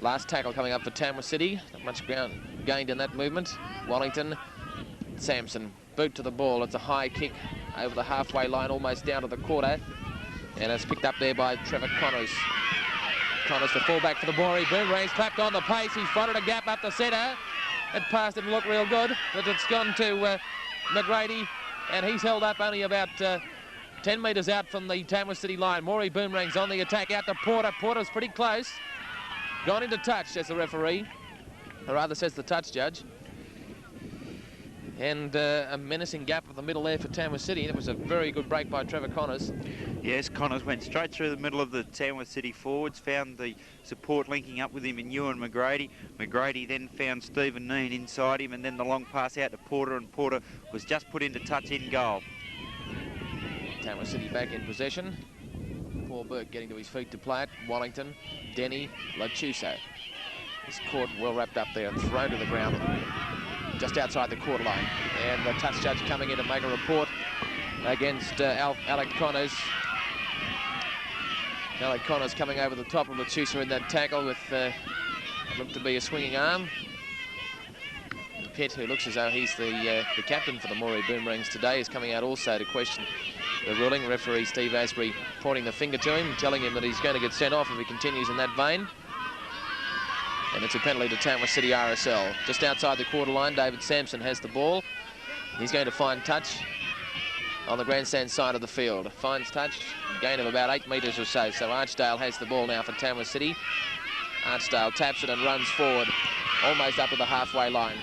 Last tackle coming up for Tamworth City. Not much ground gained in that movement. Wellington, Sampson, boot to the ball. It's a high kick over the halfway line, almost down to the quarter. And it's picked up there by Trevor Connors. Connors, the fullback for the Moree Boomerangs, clapped on the pace. He's spotted a gap up the centre. That pass didn't look real good, but it's gone to McGrady, and he's held up only about 10 metres out from the Tamworth City line. Moree Boomerangs on the attack out to Porter. Porter's pretty close. Gone into touch, says the referee. Or rather, says the touch judge. And a menacing gap of the middle there for Tamworth City. It was a very good break by Trevor Connors. Yes, Connors went straight through the middle of the Tamworth City forwards, found the support linking up with him in Ewan McGrady. McGrady then found Stephen Neen inside him, and then the long pass out to Porter, and Porter was just put into touch in goal. Tamworth City back in possession. Paul Burke getting to his feet to play it. Wellington, Denny, Lachuso. He's caught well wrapped up there and thrown to the ground just outside the quarter line. And the touch judge coming in to make a report against Alec Connors. Alec Connors coming over the top of Lachuso in that tackle with looked to be a swinging arm. Pitt, who looks as though he's the captain for the Moree Boomerangs today, is coming out also to question the ruling. Referee Steve Asbury pointing the finger to him, telling him that he's going to get sent off if he continues in that vein. And it's a penalty to Tamworth City RSL. Just outside the quarter line, David Sampson has the ball. He's going to find touch on the grandstand side of the field. Finds touch, gain of about 8 metres or so. So Archdale has the ball now for Tamworth City. Archdale taps it and runs forward, almost up to the halfway line.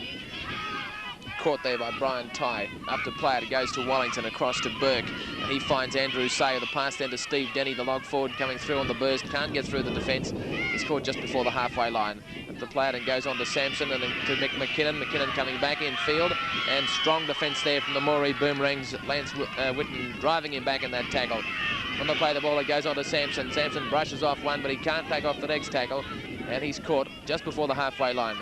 Caught there by Brian Tye. Up to play it. It goes to Wellington, across to Burke. And he finds Andrew Sayer. The pass then to Steve Denny, the log forward coming through on the burst. Can't get through the defence. He's caught just before the halfway line. Up to play it and goes on to Sampson and then to Mick McKinnon. McKinnon coming back in field. And strong defence there from the Moree Boomerangs. Lance Whitten driving him back in that tackle. On the play the ball, it goes on to Sampson. Sampson brushes off one, but he can't take off the next tackle. And he's caught just before the halfway line.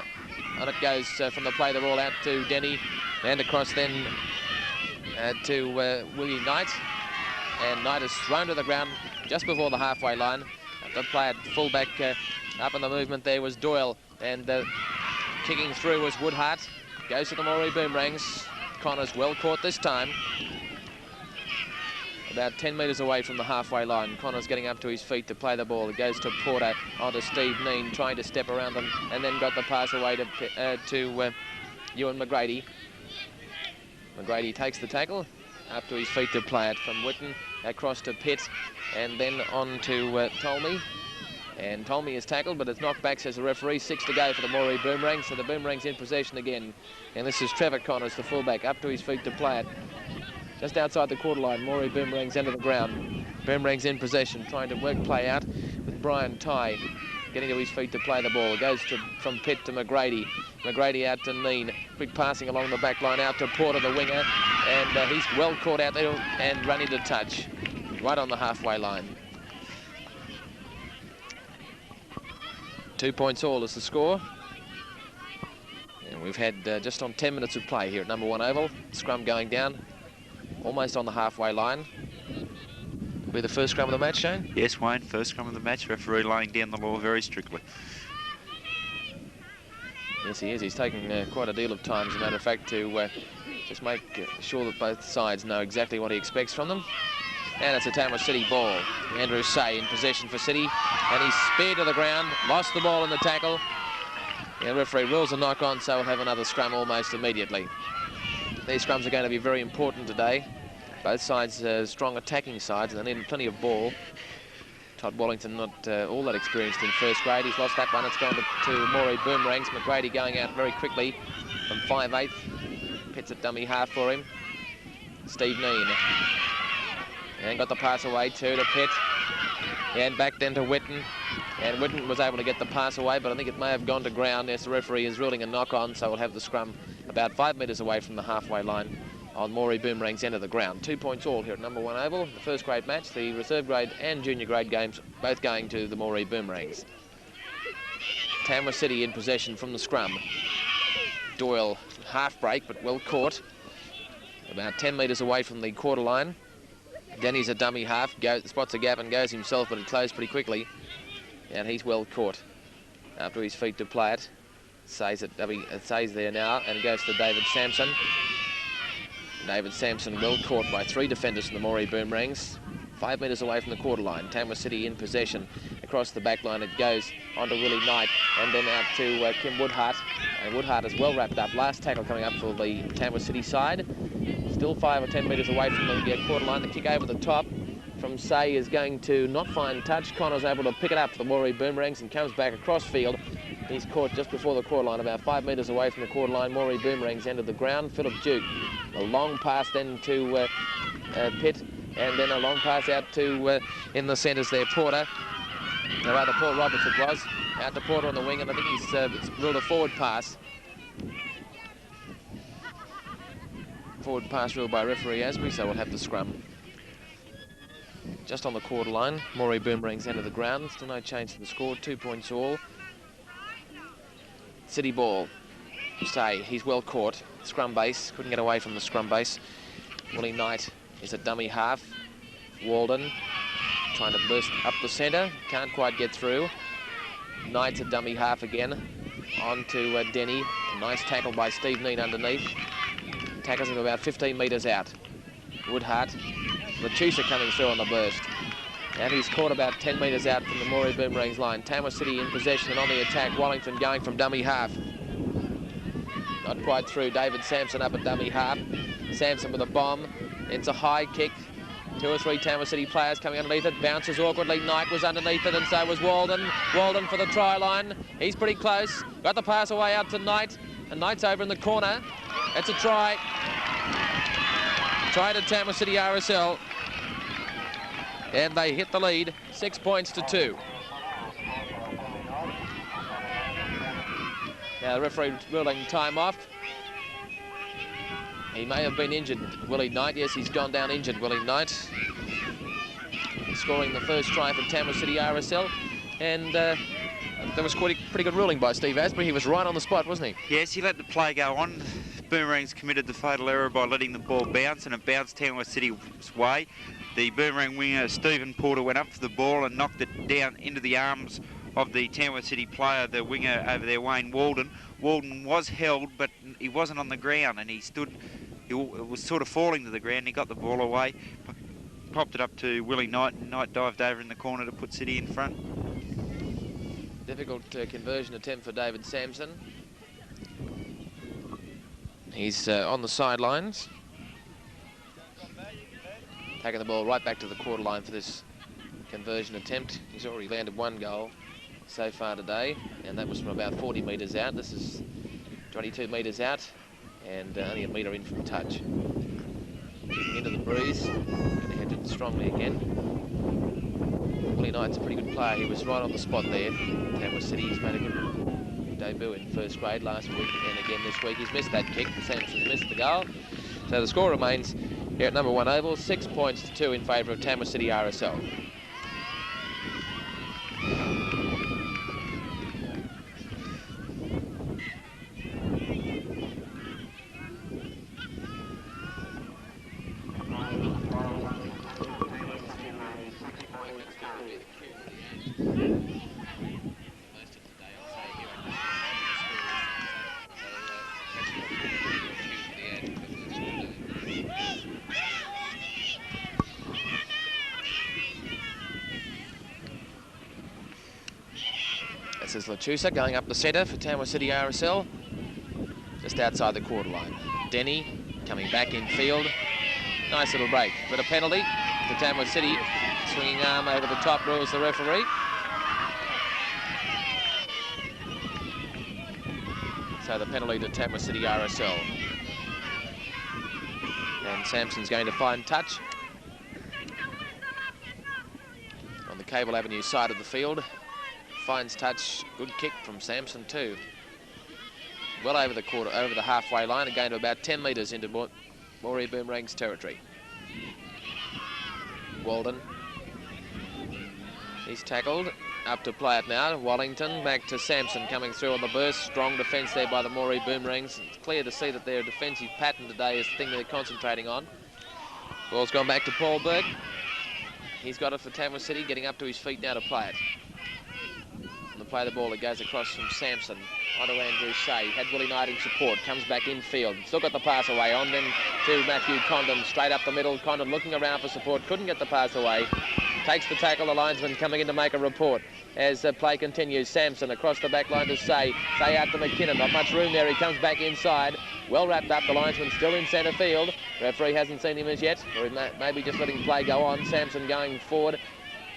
And it goes from the play the ball out to Denny and across then to Willie Knight. And Knight is thrown to the ground just before the halfway line. The player fullback up in the movement there was Doyle, and kicking through was Woodhart. Goes to the Moree Boomerangs. Connors well caught this time. About 10 metres away from the halfway line. Connors getting up to his feet to play the ball. It goes to Porter, onto Steve Neen, trying to step around them, and then got the pass away to Ewan McGrady. McGrady takes the tackle, up to his feet to play it from Whitten, across to Pitt, and then on to Tolmie. And Tolmie is tackled, but it's knocked back, says the referee. 6 to go for the Moree Boomerangs, so the Boomerangs in possession again. And this is Trevor Connors, the fullback, up to his feet to play it. Just outside the quarter line, Moree Boomerangs into the ground. Boomerangs in possession, trying to work play out with Brian Tye getting to his feet to play the ball. It goes from Pitt to McGrady. McGrady out to Neen. Quick passing along the back line out to Porter, the winger. And he's well caught out there and run into touch right on the halfway line. 2 points all is the score. And we've had just on 10 minutes of play here at number 1 Oval. Scrum going down almost on the halfway line. Be the first scrum of the match, Shane? Yes, Wayne, first scrum of the match. Referee laying down the law very strictly. Yes, he is. He's taking quite a deal of time, as a matter of fact, to just make sure that both sides know exactly what he expects from them. And it's a Tamworth City ball. Andrew Say in possession for City, and he's speared to the ground, lost the ball in the tackle. The referee rules a knock on, so we'll have another scrum almost immediately. These scrums are going to be very important today. Both sides strong attacking sides, and they need plenty of ball. Todd Wellington not all that experienced in first grade. He's lost that one. It's gone to Moree Boomerangs. McGrady going out very quickly from 5/8. Pitt's at dummy half for him. Steve Neen. And got the pass away too to Pitt. And back then to Whitten. And Whitten was able to get the pass away, but I think it may have gone to ground. Yes, the referee is ruling a knock on, so we'll have the scrum about 5 metres away from the halfway line on Moree Boomerangs' end of the ground. 2 points all here at number 1 Oval. The first grade match, the reserve grade and junior grade games, both going to the Moree Boomerangs. Tamworth City in possession from the scrum. Doyle, half break, but well caught. About 10 metres away from the quarter line. Denny's a dummy half, spots a gap and goes himself, but it closed pretty quickly. And he's well caught. After his feet to play it. Says there now, and it goes to David Sampson. David Sampson well caught by 3 defenders from the Moree Boomerangs. 5 metres away from the quarter line. Tamworth City in possession. Across the back line it goes onto Willie Knight and then out to Kim Woodhart. And Woodhart is well wrapped up. Last tackle coming up for the Tamworth City side. Still 5 or 10 metres away from the quarter line. The kick over the top from Say is going to not find touch. Connor's able to pick it up for the Moree Boomerangs and comes back across field. He's caught just before the quarter line, about 5 metres away from the quarter line. Moree Boomerangs end of the ground. Philip Duke. A long pass then to Pitt, and then a long pass out to, in the centres there, Porter. No, rather Paul Roberts it was. Out to Porter on the wing, and I think he's it's ruled a forward pass. Forward pass ruled by referee Asbury, so we'll have the scrum. Just on the quarter line, Moree Boomerangs end of the ground. Still no change to the score, 2 points all. City ball. Say, he's well caught. Scrum base, couldn't get away from the scrum base. Willie Knight is a dummy half. Walden trying to burst up the centre, can't quite get through. Knight's a dummy half again. On to Denny. A nice tackle by Steve Neen underneath. Tackles him about 15 metres out. Woodhart. Lechusa coming through on the burst. And he's caught about 10 metres out from the Moree Boomerangs line. Tamworth City in possession and on the attack. Wellington going from dummy half. Not quite through. David Sampson up at dummy half. Sampson with a bomb. It's a high kick. 2 or 3 Tamworth City players coming underneath it. Bounces awkwardly. Knight was underneath it and so was Walden. Walden for the try line. He's pretty close. Got the pass away out to Knight. And Knight's over in the corner. It's a try. Try to Tamworth City RSL. And they hit the lead, 6 points to 2. Now the referee ruling time off. He may have been injured, Willie Knight. Yes, he's gone down injured, Willie Knight. Scoring the first try for Tamworth City RSL. And that was quite a pretty good ruling by Steve Asbury. He was right on the spot, wasn't he? Yes, he let the play go on. Boomerangs committed the fatal error by letting the ball bounce, and it bounced Tamworth City's way. The Boomerang winger, Stephen Porter, went up for the ball and knocked it down into the arms of the Tamworth City player, the winger over there, Wayne Walden. Walden was held, but he wasn't on the ground, and he was sort of falling to the ground. He got the ball away, popped it up to Willie Knight, and Knight dived over in the corner to put City in front. Difficult conversion attempt for David Sampson. He's on the sidelines. Taking the ball right back to the quarter line for this conversion attempt. He's already landed 1 goal so far today, and that was from about 40 metres out. This is 22 metres out, and only a metre in from touch. Into the breeze, going to hedge it strongly again. Willie Knight's a pretty good player. He was right on the spot there. Tamworth City, he's made a good debut in first grade last week, and again this week. He's missed that kick. Sampson's missed the goal. So the score remains here at number 1 oval, 6 points to 2 in favour of Tamworth City RSL. This is Lechusa going up the centre for Tamworth City RSL. Just outside the quarter line. Denny coming back in field. Nice little break, but a penalty to Tamworth City. Swinging arm over the top rules the referee. So the penalty to Tamworth City RSL. And Sampson's going to find touch on the Cable Avenue side of the field. Finds touch, good kick from Sampson too. Well over the halfway line, again to about 10 metres into Moree Boomerangs territory. Walden. He's tackled, up to play it now. Wellington back to Sampson coming through on the burst. Strong defence there by the Moree Boomerangs. It's clear to see that their defensive pattern today is the thing they're concentrating on. Ball's gone back to Paul Burke. He's got it for Tamworth City, getting up to his feet now to play it. The to play the ball. It goes across from Sampson onto Andrew Say. Had Willie Knight in support. Comes back infield. Still got the pass away. On then to Matthew Condon. Straight up the middle. Condon looking around for support. Couldn't get the pass away. Takes the tackle. The linesman coming in to make a report. As play continues, Sampson across the back line to Say. Say out to McKinnon. Not much room there. He comes back inside. Well wrapped up. The linesman still in centre field. Referee hasn't seen him as yet. Or maybe just letting play go on. Sampson going forward.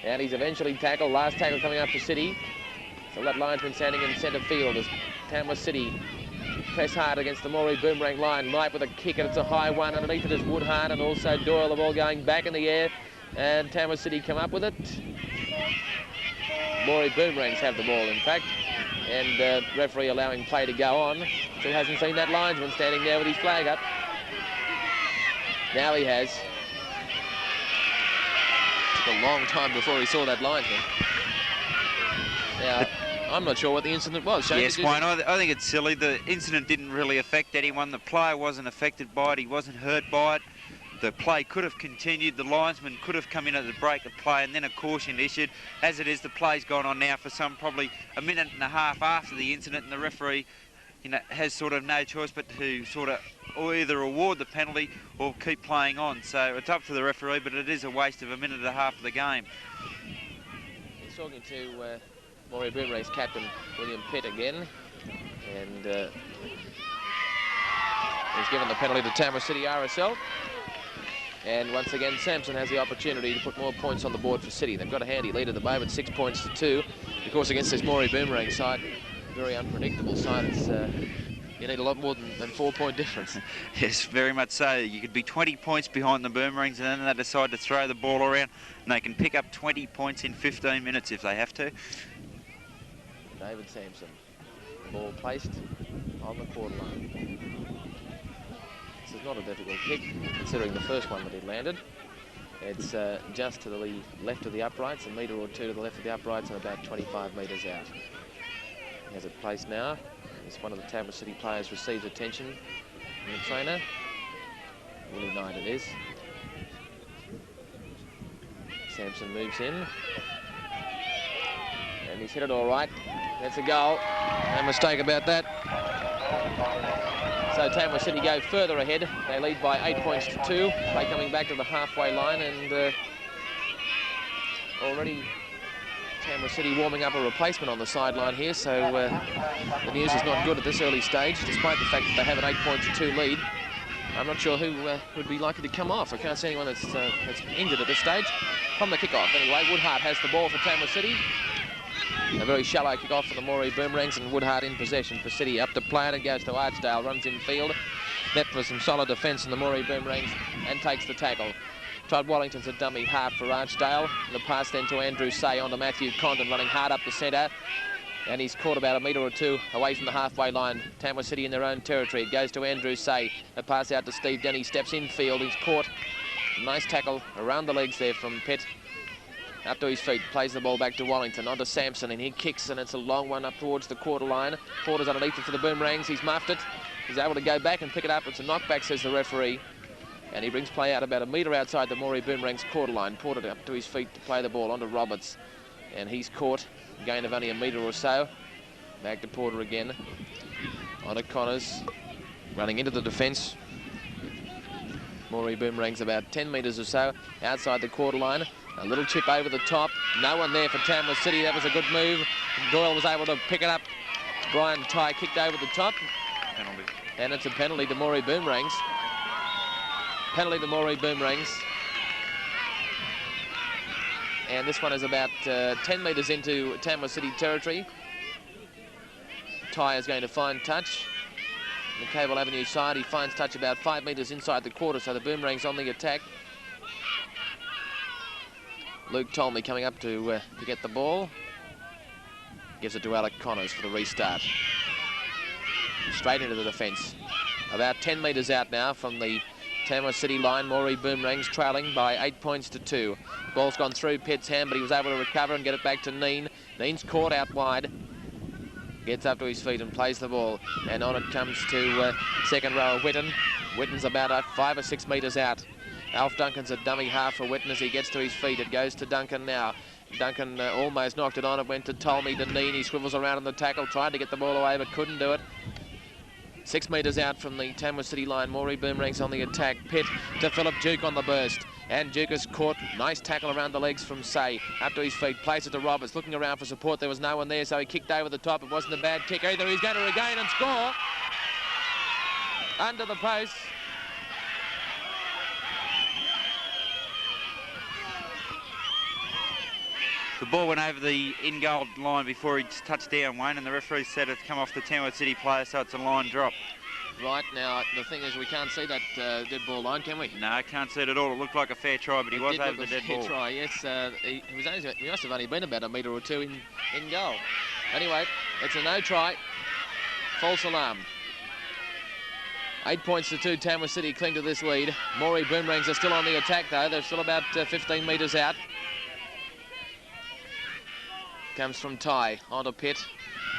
And he's eventually tackled. Last tackle coming up for City. So that linesman standing in centre field as Tamworth City press hard against the Moree Boomerang line. Knight with a kick, and it's a high one. Underneath it is Woodhart and also Doyle. The ball going back in the air. And Tamworth City come up with it. Moree Boomerangs have the ball, in fact. And referee allowing play to go on. Still hasn't seen that linesman standing there with his flag up. Now he has. Took a long time before he saw that linesman. Now, I'm not sure what the incident was. Shane, yes, Wayne, I think it's silly. The incident didn't really affect anyone. The player wasn't affected by it. He wasn't hurt by it. The play could have continued. The linesman could have come in at the break of play and then a caution issued. As it is, the play's gone on now for probably a minute and a half after the incident, and the referee, has sort of no choice but to sort of either award the penalty or keep playing on. So it's up to the referee, but it is a waste of a minute and a half of the game. He's talking to Moree Boomerang's captain, William Pitt, again. And he's given the penalty to Tamworth City RSL. And once again, Sampson has the opportunity to put more points on the board for City. They've got a handy lead at the moment, 6 points to 2. Of course, against this Moree Boomerang side, very unpredictable side. It's, you need a lot more than 4-point difference. Yes, very much so. You could be 20 points behind the Boomerangs and then they decide to throw the ball around and they can pick up 20 points in 15 minutes if they have to. David Sampson, ball placed on the quarter line. This is not a difficult kick, considering the first one that he landed. It's just to the left of the uprights, a metre or two to the left of the uprights, and about 25 metres out. He has it placed now. As one of the Tamworth City players receives attention from the trainer. Willie Knight it is. Sampson moves in. And he's hit it all right. That's a goal. No mistake about that. So Tamworth City go further ahead. They lead by 8 points to 2. Play coming back to the halfway line, and already Tamworth City warming up a replacement on the sideline here, so the news is not good at this early stage, despite the fact that they have an 8 points to 2 lead. I'm not sure who would be likely to come off. I can't see anyone that's injured at this stage. From the kickoff, anyway, Woodhart has the ball for Tamworth City. A very shallow kick-off for the Moree Boomerangs, and Woodhart in possession for City. Up to play it, and goes to Archdale, runs in field. Net for some solid defence in the Moree Boomerangs, and takes the tackle. Todd Wallington's a dummy half for Archdale. The pass then to Andrew Say on to Matthew Condon, running hard up the centre. And he's caught about a metre or two away from the halfway line. Tamworth City in their own territory. It goes to Andrew Say. The pass out to Steve Denny, steps in field. He's caught. Nice tackle around the legs there from Pitt. Up to his feet, plays the ball back to Wallington, onto Sampson, and he kicks, and it's a long one up towards the quarter line. Porter's underneath it for the Boomerangs. He's muffed it. He's able to go back and pick it up. It's a knockback, says the referee. And he brings play out about a metre outside the Moree Boomerangs quarter line. Porter up to his feet to play the ball onto Roberts. And he's caught, gain of only a metre or so. Back to Porter again. Onto Connors, running into the defence. Moree Boomerangs about 10 metres or so outside the quarter line. A little chip over the top. No one there for Tamworth City. That was a good move. Doyle was able to pick it up. Brian Tye kicked over the top. Penalty. And it's a penalty to Moree Boomerangs. Penalty to Moree Boomerangs. And this one is about 10 metres into Tamworth City territory. Tye is going to find touch. The Cable Avenue side, he finds touch about 5 metres inside the quarter, so the Boomerangs on the attack. Luke Tolmie coming up to get the ball. Gives it to Alec Connors for the restart. Straight into the defence. About 10 metres out now from the Tamworth City line. Moree Boomerangs trailing by 8 points to 2. Ball's gone through Pitt's hand, but he was able to recover and get it back to Neen. Neen's caught out wide. Gets up to his feet and plays the ball. And on it comes to second row Whitten. Whitten's about 5 or 6 metres out. Alf Duncan's a dummy half for Whitten as he gets to his feet. It goes to Duncan now. Duncan almost knocked it on. It went to Tolmy, to Neen. He swivels around on the tackle, tried to get the ball away, but couldn't do it. 6 metres out from the Tamworth City line. Moree Boomerangs on the attack. Pitt to Philip Duke on the burst. And Duke is caught. Nice tackle around the legs from Say. Up to his feet. Plays it to Roberts. Looking around for support. There was no one there, so he kicked over the top. It wasn't a bad kick either. He's going to regain and score. Under the post. The ball went over the in-goal line before he touched down, Wayne, and the referee said it's come off the Tamworth City player, so it's a line drop. Right, now, the thing is we can't see that dead ball line, can we? No, can't see it at all. It looked like a fair try, but he was over the dead ball. Try, yes. He must have only been about a metre or two in goal. Anyway, it's a no try. False alarm. 8 points to 2, Tamworth City cling to this lead. Moree Boomerangs are still on the attack, though. They're still about 15 metres out. Comes from Ty, onto Pitt,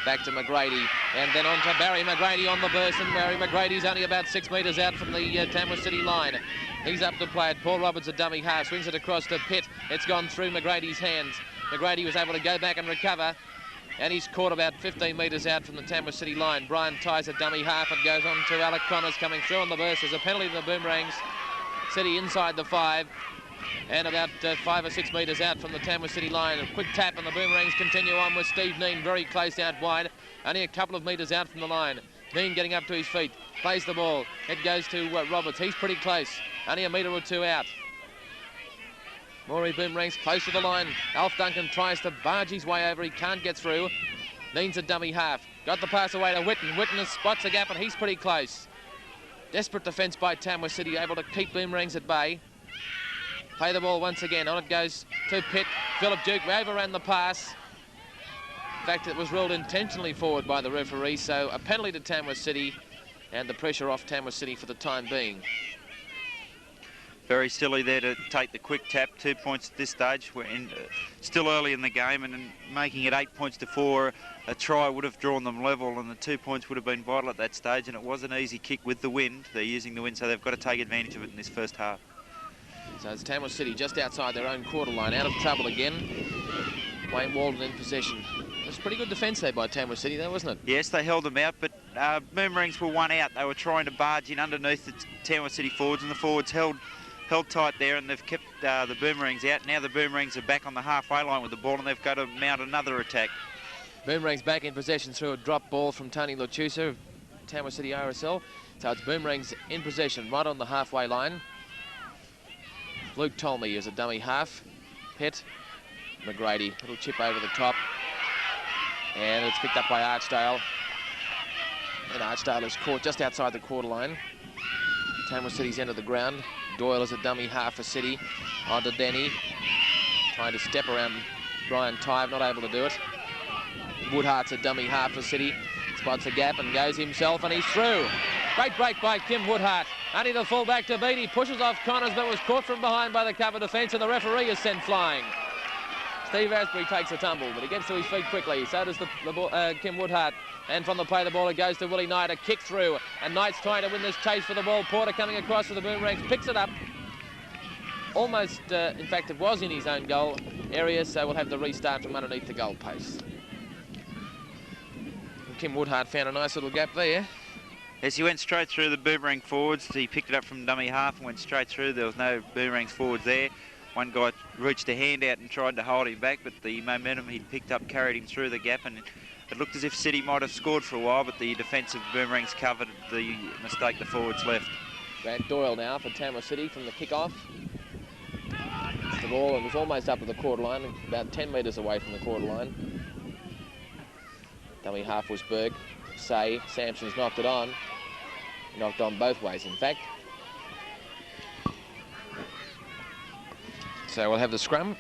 back to McGrady, and then on to Barry McGrady on the burst, and Barry McGrady's only about 6 metres out from the Tamworth City line. He's up to play it. Paul Roberts, a dummy half, swings it across to Pitt. It's gone through McGrady's hands. McGrady was able to go back and recover, and he's caught about 15 metres out from the Tamworth City line. Brian Ty's a dummy half and goes on to Alec Connors coming through on the burst. There's a penalty to the Boomerangs. City inside the 5. And about 5 or 6 metres out from the Tamworth City line. A quick tap and the Boomerangs continue on with Steve Neen very close out wide. Only a couple of metres out from the line. Neen getting up to his feet. Plays the ball. It goes to Roberts. He's pretty close. Only a metre or two out. Moree Boomerangs close to the line. Alf Duncan tries to barge his way over. He can't get through. Neen's a dummy half. Got the pass away to Whitten. Whitten spots a gap and he's pretty close. Desperate defence by Tamworth City, able to keep Boomerangs at bay. Play the ball once again. On it goes to Pitt. Philip Duke overran the pass. In fact, it was ruled intentionally forward by the referee, so a penalty to Tamworth City and the pressure off Tamworth City for the time being. Very silly there to take the quick tap. 2 points at this stage. We're still early in the game, and making it 8 points to 4, a try would have drawn them level, and the 2 points would have been vital at that stage, and it was an easy kick with the wind. They're using the wind, so they've got to take advantage of it in this first half. So it's Tamworth City just outside their own quarter line, out of trouble again. Wayne Walden in possession. It was pretty good defence there by Tamworth City, though, wasn't it? Yes, they held them out, but Boomerangs were one out. They were trying to barge in underneath the Tamworth City forwards, and the forwards held tight there, and they've kept the Boomerangs out. Now the Boomerangs are back on the halfway line with the ball, and they've got to mount another attack. Boomerangs back in possession through a drop ball from Tony Lachusa of Tamworth City RSL. So it's Boomerangs in possession right on the halfway line. Luke Tolmy is a dummy half. Pitt, McGrady, little chip over the top. And it's picked up by Archdale. And Archdale is caught just outside the quarter line. Tamworth City's end of the ground. Doyle is a dummy half for City. On to Denny. Trying to step around Brian Tive, not able to do it. Woodhart's a dummy half for City. Spots a gap and goes himself, and he's through. Great break by Kim Woodhart. Only the full back to beat. He pushes off Connors, but was caught from behind by the cover defence, and the referee is sent flying. Steve Asbury takes a tumble, but he gets to his feet quickly. So does Kim Woodhart. And from the play the ball, it goes to Willie Knight. A kick through, and Knight's trying to win this chase for the ball. Porter coming across for the Boomerangs, picks it up. Almost, in fact, it was in his own goal area, so we'll have the restart from underneath the goal post. Kim Woodhart found a nice little gap there. As he went straight through the Boomerang forwards, he picked it up from dummy half and went straight through. There was no Boomerangs forwards there. One guy reached a hand out and tried to hold him back, but the momentum he'd picked up carried him through the gap, and it looked as if City might have scored for a while, but the defensive Boomerangs covered the mistake the forwards left. Grant Doyle now for Tamworth City from the kick-off. It's the ball, and was almost up at the quarter line, about 10 metres away from the quarter line. Dummy half was Berg. Say, Sampson's knocked it on. Knocked on both ways, in fact. So we'll have the scrum.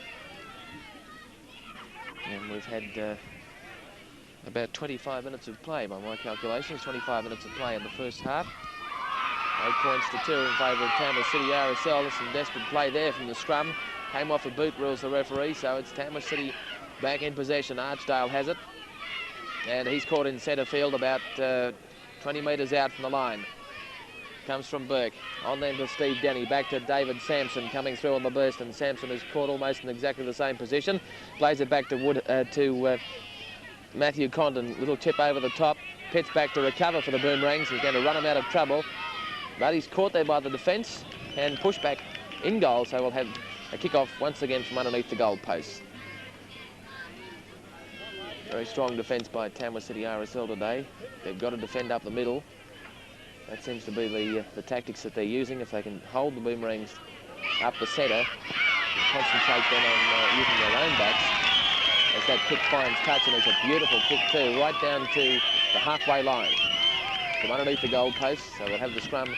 And we've had about 25 minutes of play by my calculations. 25 minutes of play in the first half. 8 points to 2 in favour of Tamworth City RSL. Some desperate play there from the scrum. Came off a boot, rules the referee, so it's Tamworth City back in possession. Archdale has it. And he's caught in centre field about 20 metres out from the line. comes from Burke. On then to Steve Denny. Back to David Sampson coming through on the burst, and Sampson is caught almost in exactly the same position. Plays it back to Matthew Condon. Little tip over the top. Pitts back to recover for the Boomerangs. He's going to run him out of trouble. But he's caught there by the defence and pushed back in goal. So we'll have a kick-off once again from underneath the goal post. Very strong defence by Tamworth City RSL today. They've got to defend up the middle. That seems to be the tactics that they're using. If they can hold the Boomerangs up the centre, concentrate then on using their own backs. As that kick finds touch, and it's a beautiful kick too, right down to the halfway line. From underneath the goal post, so we'll have the scrum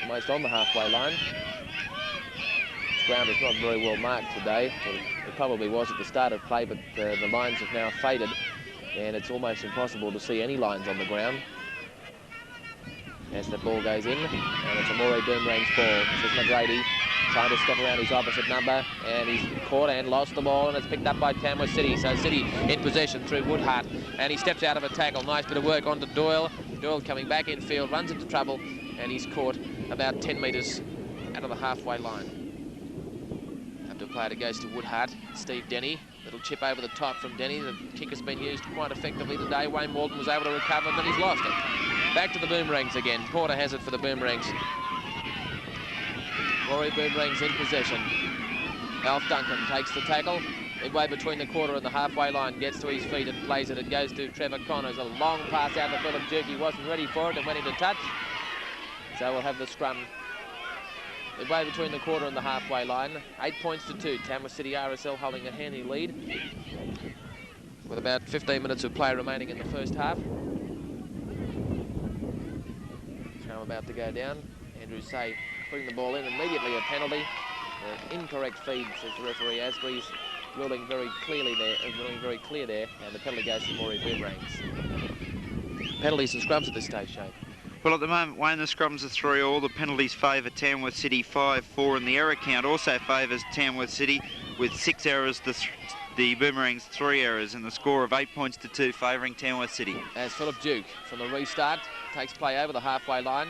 almost on the halfway line. This ground is not very well marked today. Well, it probably was at the start of play, but the lines have now faded, and it's almost impossible to see any lines on the ground. As the ball goes in, and it's a Moree Boomerangs ball. This is McGrady trying to step around his opposite number, and he's caught and lost the ball, and it's picked up by Tamworth City. So City in possession through Woodhart, and he steps out of a tackle. Nice bit of work onto Doyle. Doyle coming back in field, runs into trouble, and he's caught about 10 metres out of the halfway line. Up to play it goes to Woodhart. Steve Denny. Little chip over the top from Denny. The kick has been used quite effectively today. Wayne Walton was able to recover, but he's lost it. Back to the Boomerangs again. Porter has it for the Boomerangs. Moree Boomerangs in possession. Alf Duncan takes the tackle. Midway between the quarter and the halfway line, gets to his feet and plays it. It goes to Trevor Connors. A long pass out to Philip Duke. He wasn't ready for it and went into touch. So we'll have the scrum midway between the quarter and the halfway line. 8 points to 2. Tamworth City RSL holding a handy lead with about 15 minutes of play remaining in the first half. Scrum about to go down. Andrew Say putting the ball in. Immediately a penalty. Incorrect feed, says the referee. Asbury's ruling very clearly there, ruling very clear there, and the penalty goes to Moree Boomerangs. Penalties and scrums at this stage, Shane. Well, at the moment, Wayne, the scrums are 3-all. The penalties favour Tamworth City 5-4, and the error count also favours Tamworth City with 6 errors. The Boomerangs 3 errors, and the score of 8 points to 2 favouring Tamworth City. As Philip Duke from the restart takes play over the halfway line.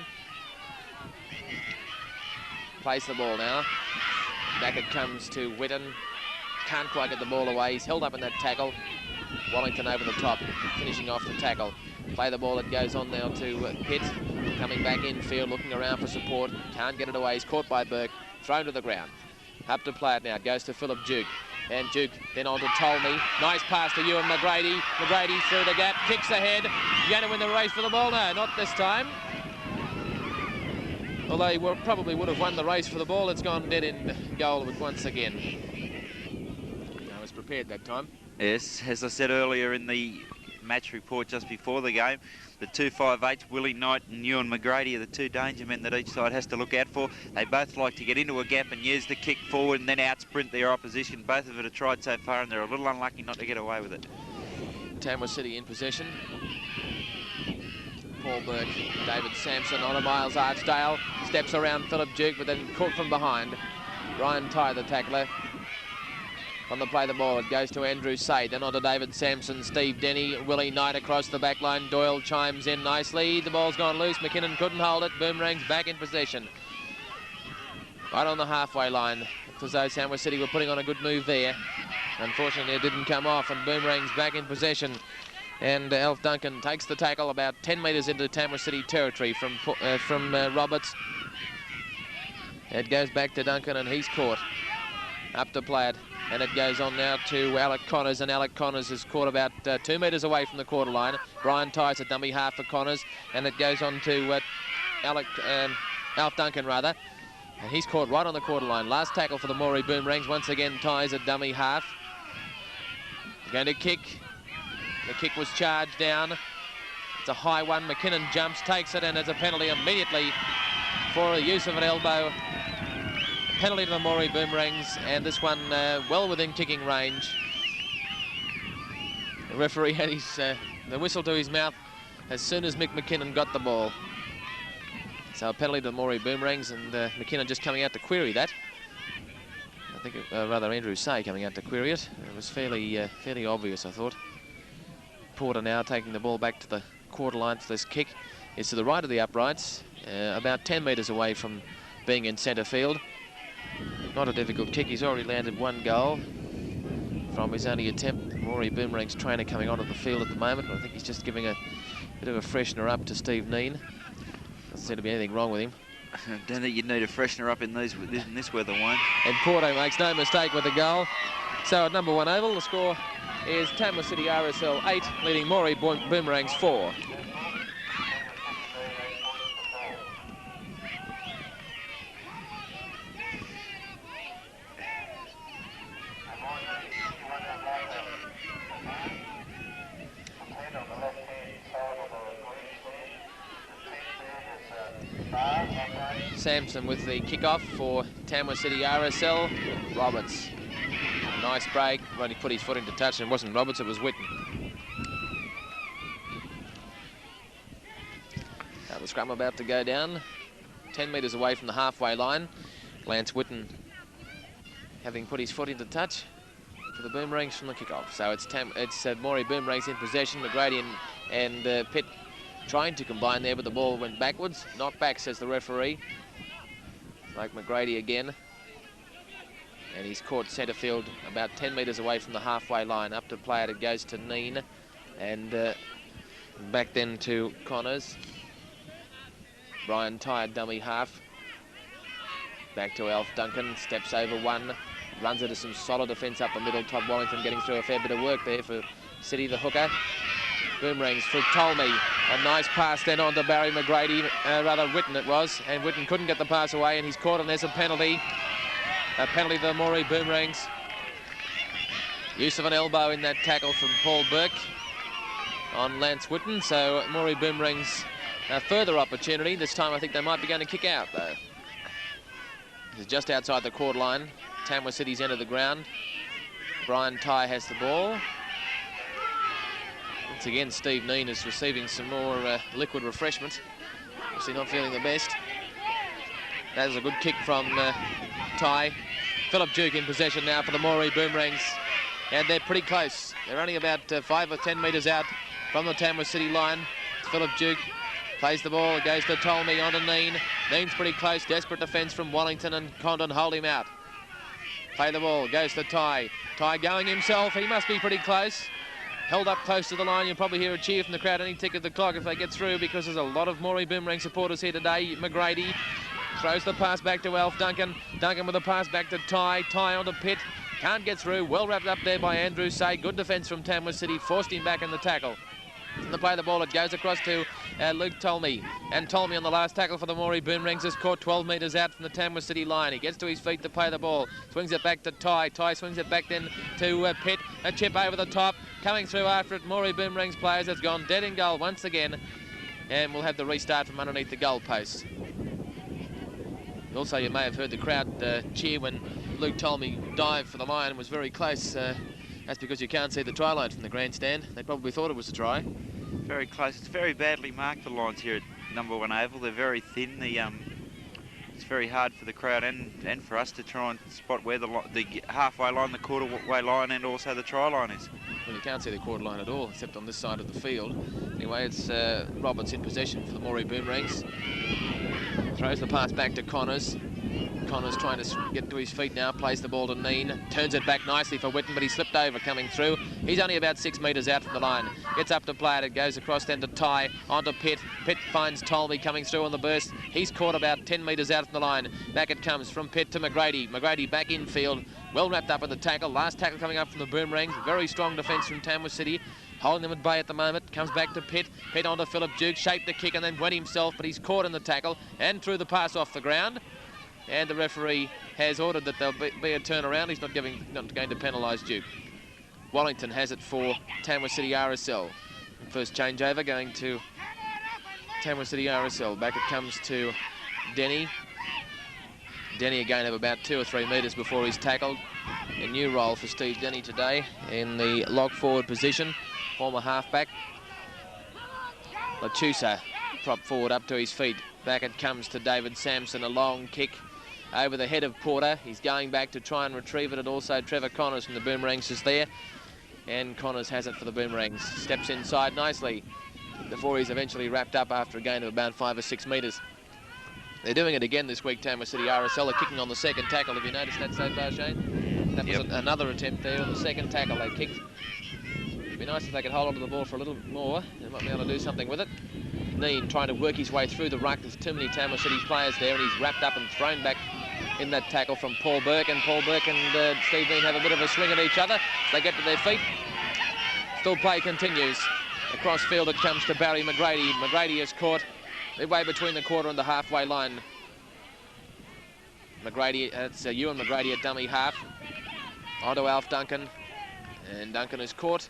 Plays the ball now. Back it comes to Whitten. Can't quite get the ball away. He's held up in that tackle. Wellington over the top, finishing off the tackle. Play the ball, it goes on now to Pitt. Coming back infield, looking around for support. Can't get it away. He's caught by Burke. Thrown to the ground. Up to play it now. It goes to Philip Duke. And Duke then on to Tolney. Nice pass to Ewan McGrady. McGrady through the gap. Kicks ahead. Going to win the race for the ball? No, not this time. Although he probably would have won the race for the ball. It's gone dead in goal once again. I was prepared that time. Yes, as I said earlier in the match report just before the game, the 258, Willie Knight and Ewan McGrady, are the 2 danger men that each side has to look out for. They both like to get into a gap and use the kick forward and then out-sprint their opposition. Both of it have tried so far, and they're a little unlucky not to get away with it. Tamworth City in possession. Paul Burke, David Sampson on a Miles Archdale. Steps around Philip Duke, but then caught from behind. Ryan Ty, the tackler. On the play the ball, it goes to Andrew Say, then on to David Sampson, Steve Denny, Willie Knight across the back line. Doyle chimes in nicely. The ball's gone loose. McKinnon couldn't hold it. Boomerangs back in possession. Right on the halfway line. It's as though Tamworth City were putting on a good move there. Unfortunately, it didn't come off, and Boomerangs back in possession. And Alf Duncan takes the tackle about 10 metres into Tamworth City territory from Roberts. It goes back to Duncan, and he's caught. Up to play it. And it goes on now to Alec Connors, and Alec Connors is caught about 2 metres away from the quarter line. Brian Ty's a dummy half for Connors, and it goes on to Alf Duncan, rather. And he's caught right on the quarter line. Last tackle for the Moree Boomerangs. Once again, Ty's a dummy half. Going to kick. The kick was charged down. It's a high one. McKinnon jumps, takes it, and there's a penalty immediately for the use of an elbow. Penalty to the Moree Boomerangs, and this one well within kicking range. The referee had the whistle to his mouth as soon as Mick McKinnon got the ball. So a penalty to the Moree Boomerangs, and McKinnon just coming out to query that. I think, rather Andrew Say coming out to query it. It was fairly obvious, I thought. Porter now taking the ball back to the quarter line for this kick. is to the right of the uprights, about 10 metres away from being in centre field. Not a difficult kick. He's already landed 1 goal from his only attempt. Moree Boomerangs trainer coming onto the field at the moment. I think he's just giving a bit of a freshener up to Steve Neen. Doesn't seem to be anything wrong with him. I don't think you'd need a freshener up in this weather, Wayne. And Porto makes no mistake with the goal. So at number 1 oval, the score is Tamworth City RSL 8, leading Moree Boomerangs 4. Sampson with the kickoff for Tamworth City RSL. Roberts. Nice break when he put his foot into touch, and it wasn't Roberts, it was Whitten. Now the scrum about to go down. 10 metres away from the halfway line. Lance Whitten having put his foot into touch for the Boomerangs from the kickoff. So it's Moree Boomerangs in possession. McGrady and Pitt trying to combine there, but the ball went backwards. Not back, says the referee. Like McGrady again. And he's caught centre field about 10 metres away from the halfway line. Up to play it, it goes to Neen. And back then to Connors. Brian Tyre, dummy half. Back to Alf Duncan, steps over one. Runs into some solid defence up the middle. Todd Wallington getting through a fair bit of work there for City, the hooker. Boomerangs for Tolmie. A nice pass then on to Barry McGrady, rather Whitten it was, and Whitten couldn't get the pass away, and he's caught, and there's a penalty. A penalty for the Moree Boomerangs. Use of an elbow in that tackle from Paul Burke on Lance Whitten, so Moree Boomerangs a further opportunity. This time I think they might be going to kick out, though. It's just outside the court line. Tamworth City's end of the ground. Brian Tyre has the ball. Once again, Steve Neen is receiving some more liquid refreshment. Obviously not feeling the best. That was a good kick from Tyre. Philip Duke in possession now for the Moree Boomerangs. And they're pretty close. They're only about 5 or 10 metres out from the Tamworth City line. Philip Duke plays the ball. It goes to Tolmie onto Neen. Neen's pretty close. Desperate defence from Wallington, and Condon hold him out. Play the ball. Goes to Tyre. Tyre going himself. He must be pretty close. Held up close to the line. You'll probably hear a cheer from the crowd any tick of the clock if they get through, because there's a lot of Moree Boomerang supporters here today. McGrady throws the pass back to Alf Duncan. Duncan with a pass back to Tyre. Tyre onto Pitt. Can't get through. Well wrapped up there by Andrew Say. Good defence from Tamworth City. Forced him back in the tackle. And the play the ball, it goes across to Luke Tolmie. And Tolmie on the last tackle for the Moree Boomerangs is caught 12 metres out from the Tamworth City line. He gets to his feet to play the ball. Swings it back to Tyre. Tyre swings it back then to Pitt. A chip over the top. Coming through after it, Moree Boomerangs players has gone dead in goal once again. And we'll have the restart from underneath the goal posts. Also, you may have heard the crowd cheer when Luke Tolmie dived for the line and was very close. That's because you can't see the try line from the grandstand. They probably thought it was a try. Very close. It's very badly marked, the lines here at number 1 oval. They're very thin. It's very hard for the crowd and for us to try and spot where the halfway line, the quarter-way line, and also the try line is. Well, you can't see the quarter line at all, except on this side of the field. Anyway, it's Roberts in possession for the Moree Boomerangs. Throws the pass back to Connors. Connors trying to get to his feet now, plays the ball to Neen, turns it back nicely for Whitten, but he slipped over coming through. He's only about 6 metres out from the line. Gets up to play it, it goes across then to Tyre, onto Pitt. Pitt finds Tolmie coming through on the burst. He's caught about 10 metres out from the line. Back it comes from Pitt to McGrady. McGrady back infield, well wrapped up in the tackle. Last tackle coming up from the Boomerangs. Very strong defence from Tamworth City. Holding them at bay at the moment. Comes back to Pitt. Pitt onto Philip Duke. Shaped the kick and then went himself, but he's caught in the tackle and threw the pass off the ground. And the referee has ordered that there'll be a turnaround. He's not going to penalise Duke. Wallington has it for Tamworth City RSL. First changeover going to Tamworth City RSL. Back it comes to Denny. Denny again of about 2 or 3 metres before he's tackled. A new role for Steve Denny today in the lock forward position. Former halfback. Lachusa prop forward up to his feet. Back it comes to David Sampson. A long kick over the head of Porter. He's going back to try and retrieve it, and also Trevor Connors from the Boomerangs is there. And Connors has it for the Boomerangs. Steps inside nicely. before he's eventually wrapped up after a gain of about 5 or 6 metres. They're doing it again this week, Tamworth City RSL are kicking on the second tackle. Have you noticed that so far, Shane? That was another attempt there on the second tackle they kicked. It'd be nice if they could hold on to the ball for a little more. They might be able to do something with it. Neen trying to work his way through the ruck. There's too many Tamworth City players there, and he's wrapped up and thrown back in that tackle from Paul Burke. And Paul Burke and Steve Neen have a bit of a swing at each other. They get to their feet. Still play continues. Across field it comes to Barry McGrady. McGrady is caught midway between the quarter and the halfway line. McGrady, it's Ewan McGrady at dummy half. On to Alf Duncan. And Duncan is caught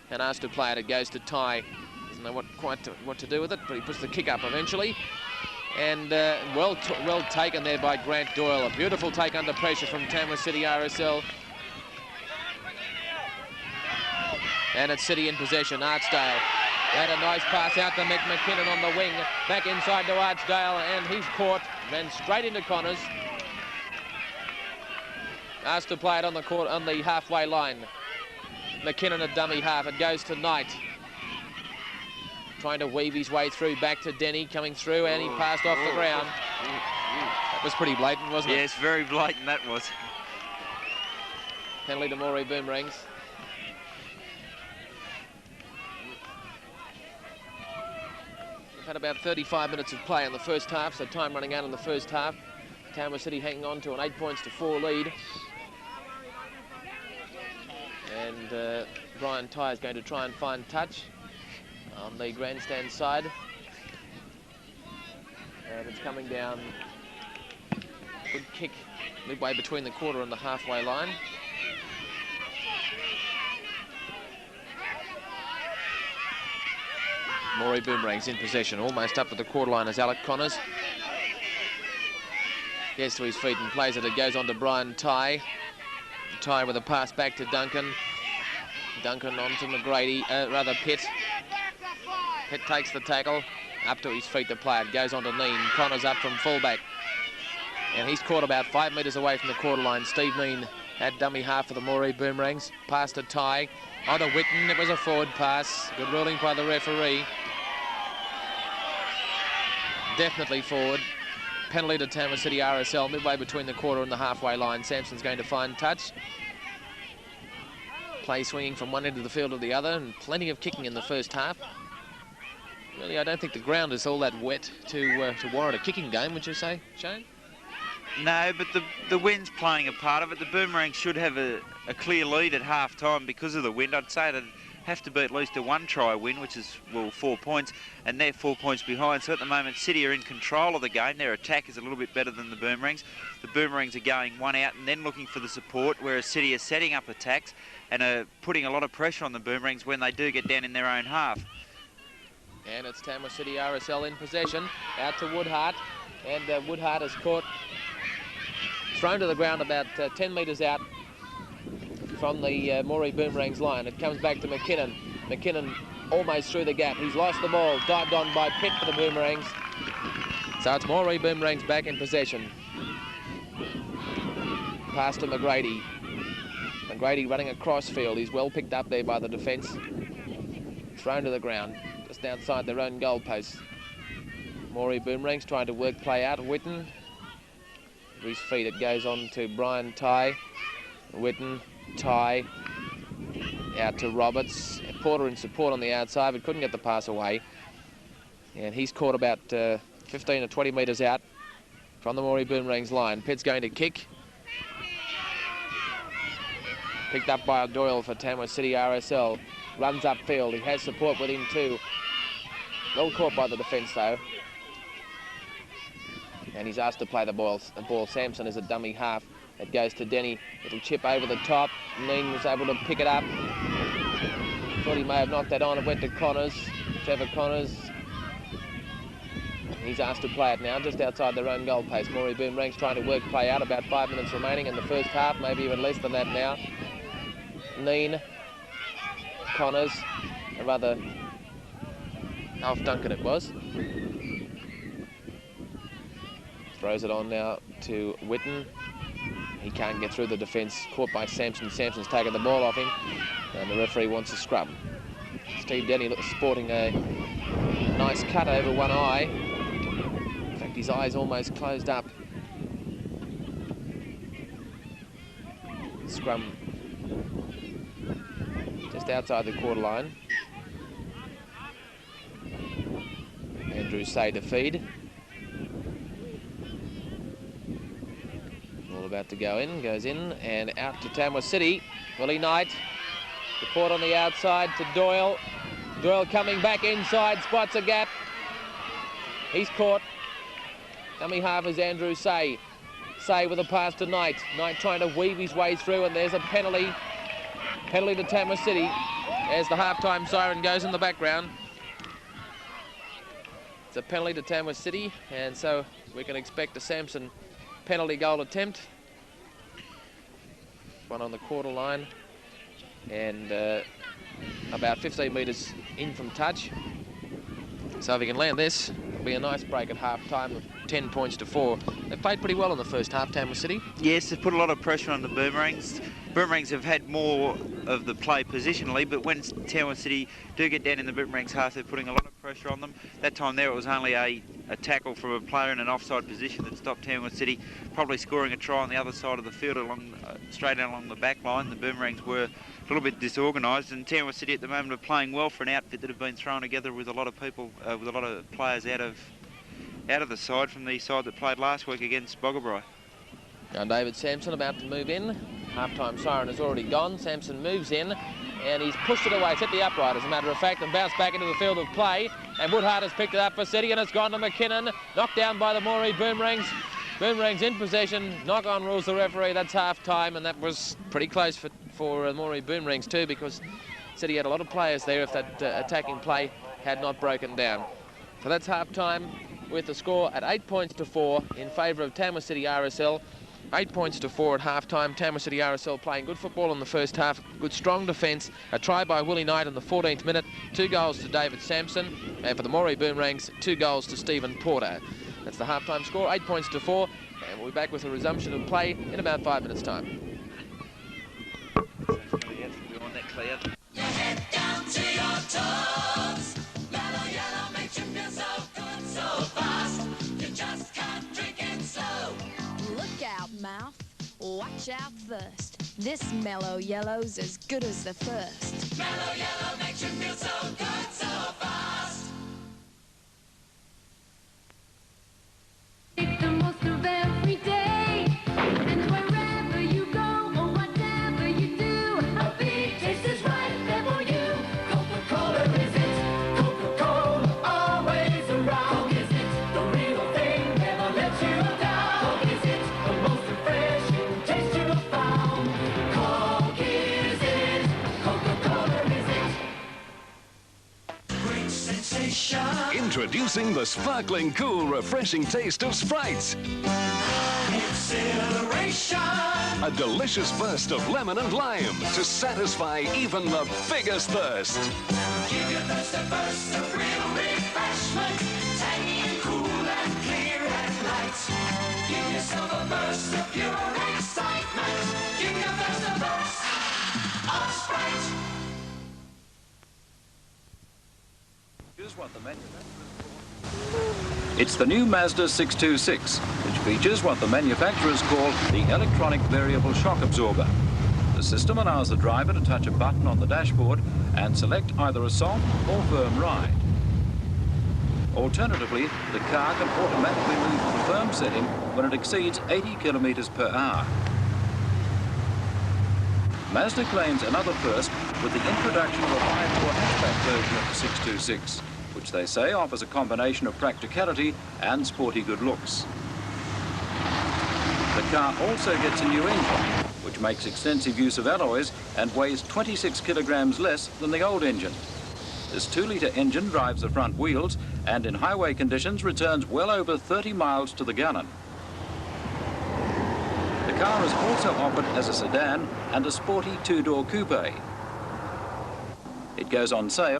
and asked to play it. It goes to Ty. Doesn't know what to do with it, but he puts the kick up eventually. And well taken there by Grant Doyle. A beautiful take under pressure from Tamworth City RSL. And it's City in possession. Archdale had a nice pass out to McKinnon on the wing. Back inside to Archdale, and he's caught. Then straight into Connors. Asked to play it on the halfway line. McKinnon at dummy half. It goes to Knight. Trying to weave his way through back to Denny, coming through, and he passed off the ground. That was pretty blatant, wasn't it? Yes, very blatant that was. Penalty to Moree Boomerangs. We've had about 35 minutes of play in the first half, so time running out in the first half. Tamworth City hanging on to an 8 points to 4 lead. And Brian Ty is going to try and find touch on the grandstand side. And it's coming down. Good kick midway between the quarter and the halfway line. Moree Boomerangs in possession, almost up to the quarter line as Alec Connors gets to his feet and plays it. It goes on to Brian Ty. Ty with a pass back to Duncan. Duncan on to McGrady, Pitt. Pitt takes the tackle, up to his feet to play it. Goes on to Neen. Connors up from fullback. And he's caught about 5 metres away from the quarter line. Steve Neen at dummy half for the Moree Boomerangs. Pass to Ty. On to Whitten. It was a forward pass. Good ruling by the referee. Definitely forward. Penalty to Tamworth City RSL midway between the quarter and the halfway line. Sampson's going to find touch. Play swinging from one end of the field to the other, and plenty of kicking in the first half. Really, I don't think the ground is all that wet to warrant a kicking game, would you say, Shane? No, but the wind's playing a part of it. The Boomerangs should have a clear lead at half-time because of the wind. I'd say it'd have to be at least a one-try win, which is, well, 4 points, and they're 4 points behind. So at the moment, City are in control of the game. Their attack is a little bit better than the Boomerangs. The Boomerangs are going one out and then looking for the support, whereas City are setting up attacks and are putting a lot of pressure on the Boomerangs when they do get down in their own half. And it's Tamworth City RSL in possession, out to Woodhart, and Woodhart is caught, thrown to the ground about 10 metres out from the Moree Boomerangs line. It comes back to McKinnon. McKinnon almost through the gap. He's lost the ball, dived on by Pitt for the Boomerangs. So it's Moree Boomerangs back in possession. Pass to McGrady. McGrady running across field. He's well picked up there by the defence. Thrown to the ground, just outside their own goalpost. Moree Boomerangs trying to work play out. Whitten. To his feet it goes on to Brian Ty. Whitten, Ty. Out to Roberts. Porter in support on the outside, but couldn't get the pass away. And he's caught about 15 or 20 metres out from the Moree Boomerangs line. Pitt's going to kick. Picked up by Doyle for Tamworth City RSL. Runs upfield. He has support with him too. Well caught by the defence though. And he's asked to play the ball. Sampson is a dummy half. It goes to Denny. It'll chip over the top. Neen was able to pick it up. Thought he may have knocked that on. It went to Connors. Trevor Connors. He's asked to play it now, just outside their own goal post. Moree Boomerangs trying to work play out. About 5 minutes remaining in the first half, maybe even less than that now. Neen. Connors. Or rather, Alf Duncan it was. Throws it on now to Whitten. He can't get through the defence, caught by Sampson. Sampson's taken the ball off him, and the referee wants a scrum. Steve Denny sporting a Nice cut over one eye. In fact, his eye's almost closed up. Scrum just outside the quarter line. Andrew Say to feed. All about to go in, goes in and out to Tamworth City. Willie Knight, the port on the outside to Doyle. Doyle coming back inside, spots a gap. He's caught. Dummy half is Andrew Say. Say with a pass to Knight. Knight trying to weave his way through, and there's a penalty. Penalty to Tamworth City. As the half-time siren goes in the background. It's a penalty to Tamworth City, and so we can expect a Sampson penalty goal attempt. One on the quarter line, and about 15 metres in from touch. So if he can land this, it'll be a nice break at half-time of 10 points to 4. They played pretty well in the first half, Tamworth City. Yes, they've put a lot of pressure on the Boomerangs. Boomerangs have had more of the play positionally, but when Tamworth City do get down in the Boomerangs half, they're putting a lot of pressure on them. That time there, it was only a tackle from a player in an offside position that stopped Tamworth City probably scoring a try on the other side of the field, straight along the back line. The Boomerangs were a little bit disorganised, and Tamworth City at the moment are playing well for an outfit that have been thrown together with a lot of people, with a lot of players out of the side from the side that played last week against Boggabri. Now David Sampson about to move in. Half-time siren has already gone. Sampson moves in, and he's pushed it away. It's hit the upright, as a matter of fact, and bounced back into the field of play. And Woodhart has picked it up for City, and it's gone to McKinnon. Knocked down by the Moree Boomerangs. Boomerangs in possession. Knock-on rules the referee. That's half-time, and that was pretty close for Moree Boomerangs too, because City had a lot of players there if that attacking play had not broken down. So that's half-time, with the score at 8 points to 4 in favour of Tamworth City RSL. 8 points to 4 at half-time. Tamworth City RSL playing good football in the first half. Good strong defence. A try by Willie Knight in the 14th minute. 2 goals to David Sampson. And for the Moree Boomerangs, 2 goals to Stephen Porter. That's the half-time score, 8 points to 4. And we'll be back with a resumption of play in about 5 minutes' time. Your head down to your toes. Mellow yellow makes you feel so good, so fast. You just can't drink it slow. Look out, mouth. Watch out first. This mellow yellow's as good as the first. Mellow yellow makes you feel so good, so fast. Make the most of every day. And wherever you go or whatever you do, a big taste is right there for you. Coca-Cola is it. Coca-Cola always around. Coke is it. The real thing never lets you down. Coke is it. The most refreshing taste you have found. Coke is it. Coca-Cola is it. Great sensation. Introducing the sparkling, cool, refreshing taste of Sprite. Exhilaration. A delicious burst of lemon and lime to satisfy even the biggest thirst. Give your thirst a burst of real refreshment. Tangy and cool and clear and light. Give yourself a burst of pure excitement. Give your thirst a burst of Sprite. It's the new Mazda 626, which features what the manufacturers call the electronic variable shock absorber. The system allows the driver to touch a button on the dashboard and select either a soft or firm ride. Alternatively, the car can automatically move to the firm setting when it exceeds 80 kilometers per hour. Mazda claims another first with the introduction of a 5-door hatchback version of the 626, which they say offers a combination of practicality and sporty good looks. The car also gets a new engine, which makes extensive use of alloys and weighs 26 kilograms less than the old engine. This 2-litre engine drives the front wheels and in highway conditions returns well over 30 miles to the gallon. The car is also offered as a sedan and a sporty 2-door coupe. It goes on sale.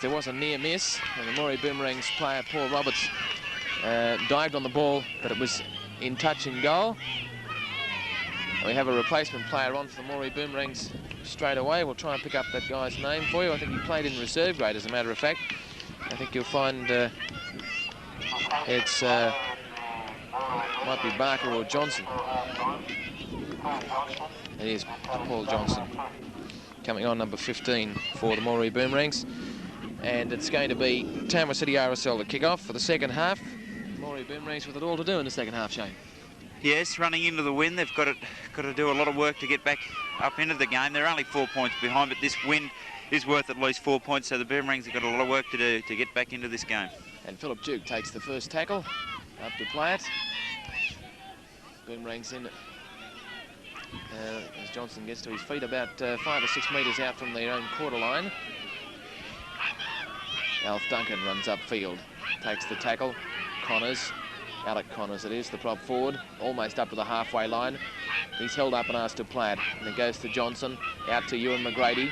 There was a near miss, and the Moree Boomerangs player, Paul Roberts, dived on the ball, but it was in touch in goal. We have a replacement player on for the Moree Boomerangs straight away. We'll try and pick up that guy's name for you. I think he played in reserve grade, as a matter of fact. I think you'll find it's might be Barker or Johnson. It is Paul Johnson coming on, number 15 for the Moree Boomerangs. And it's going to be Tamworth City RSL to kick off for the second half. Moree Boomerangs with it all to do in the second half, Shane. Yes, running into the win, they've got to do a lot of work to get back up into the game. They're only 4 points behind, but this win is worth at least 4 points, so the Boomerangs have got a lot of work to do to get back into this game. And Philip Duke takes the first tackle up to play it. Boomerangs in as Johnson gets to his feet about 5 or 6 metres out from their own quarter line. Alf Duncan runs upfield, takes the tackle. Connors, Alec Connors it is, the prop forward, almost up to the halfway line. He's held up and asked to play it. And it goes to Johnson, out to Ewan McGrady.